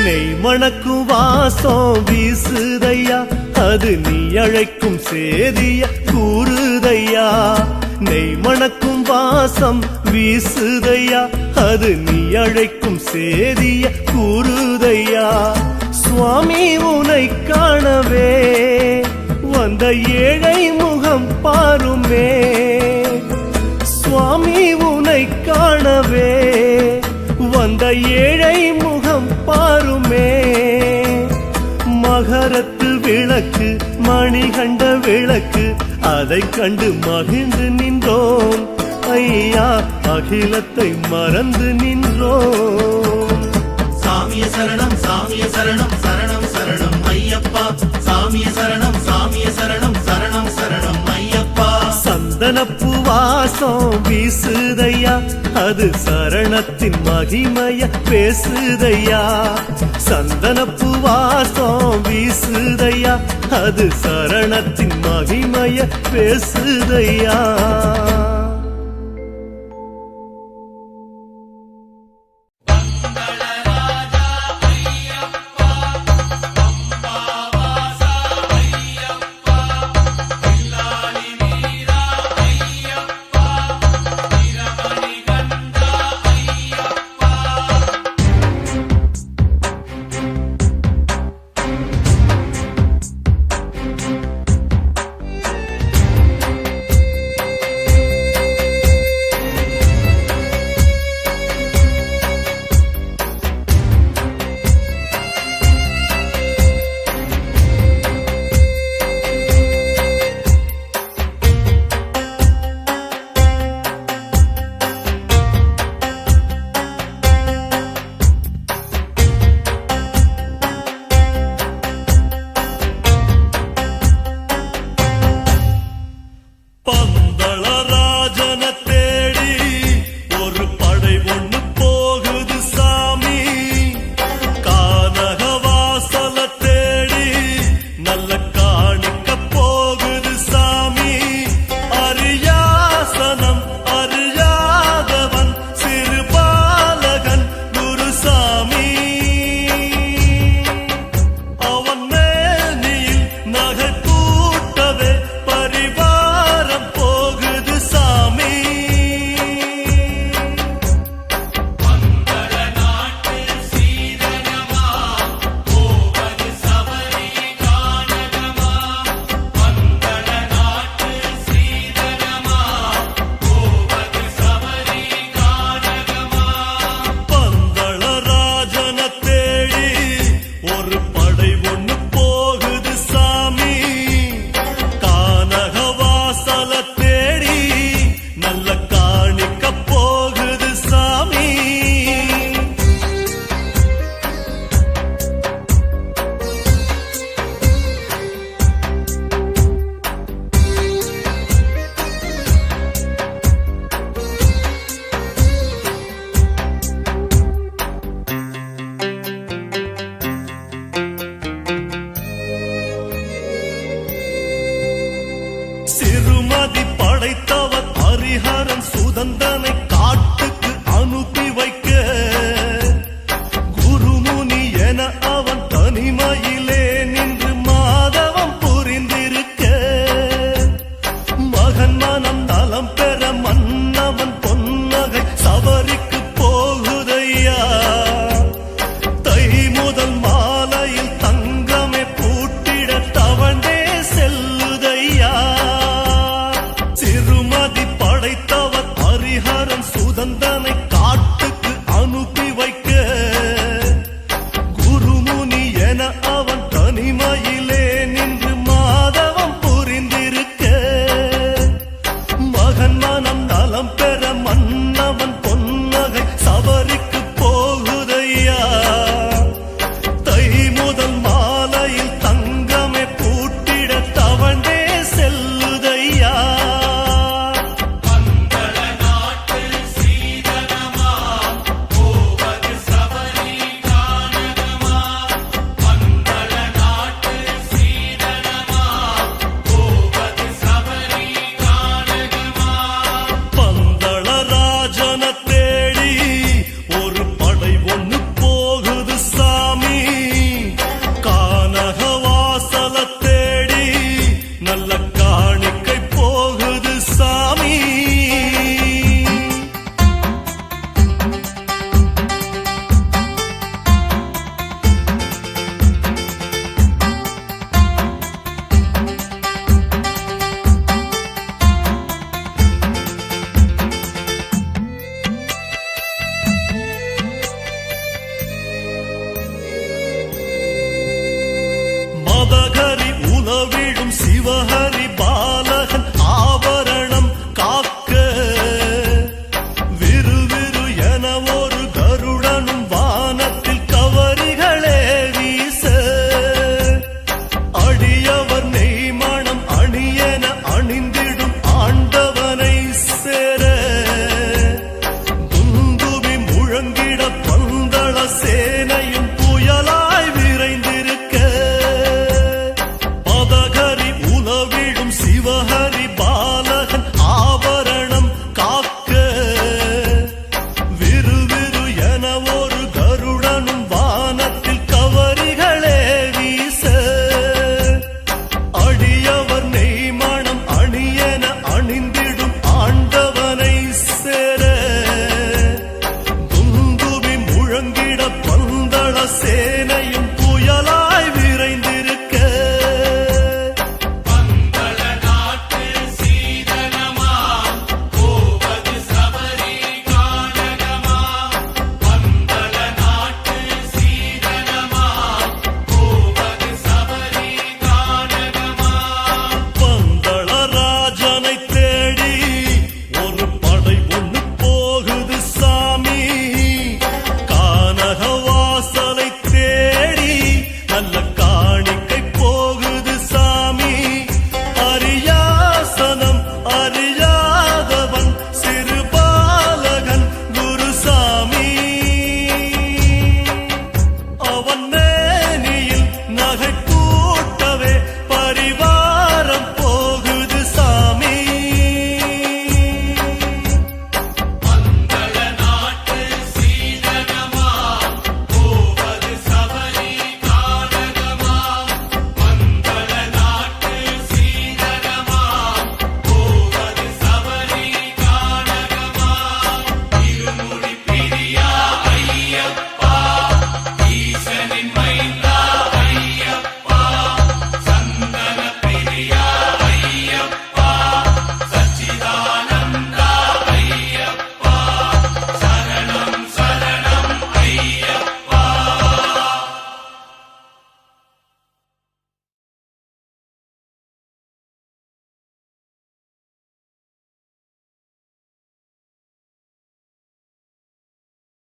நெய் மணக்கும் வாசம் வீசுதையா, அது நீ அழைக்கும் சேதிய கூறுதையா. நெய் மணக்கும் வாசம் வீசுதையா, அது நீ அழைக்கும் சேதிய கூறுதையா. சுவாமி உனை காணவே வந்த ஏழை முகம் பாருமே, சுவாமி உனை காணவே வந்த ஏழை முகம் பாருமே. மகரத்து விளக்கு மணிகண்ட விளக்கு, அதை கண்டு மகிழ்ந்து நின்றோம் ஐயா, அகிலத்தை மறந்து நின்றோம். சாமிய சரணம் சாமிய சரணம் சரணம் சரணம் ஐயப்பா. சாமிய சரணம் சாமிய சரணம் சரணம் சரணம் ஐயப்பா. சந்தனப்பு வாசம் வீசுதையா, அது சரணத்தின் மகிமைய பேசுதையா. சந்தனப்பு வாசம் வீசுதையா, அது சரணத்தின் மகிமைய பேசுதையா. சிவஹர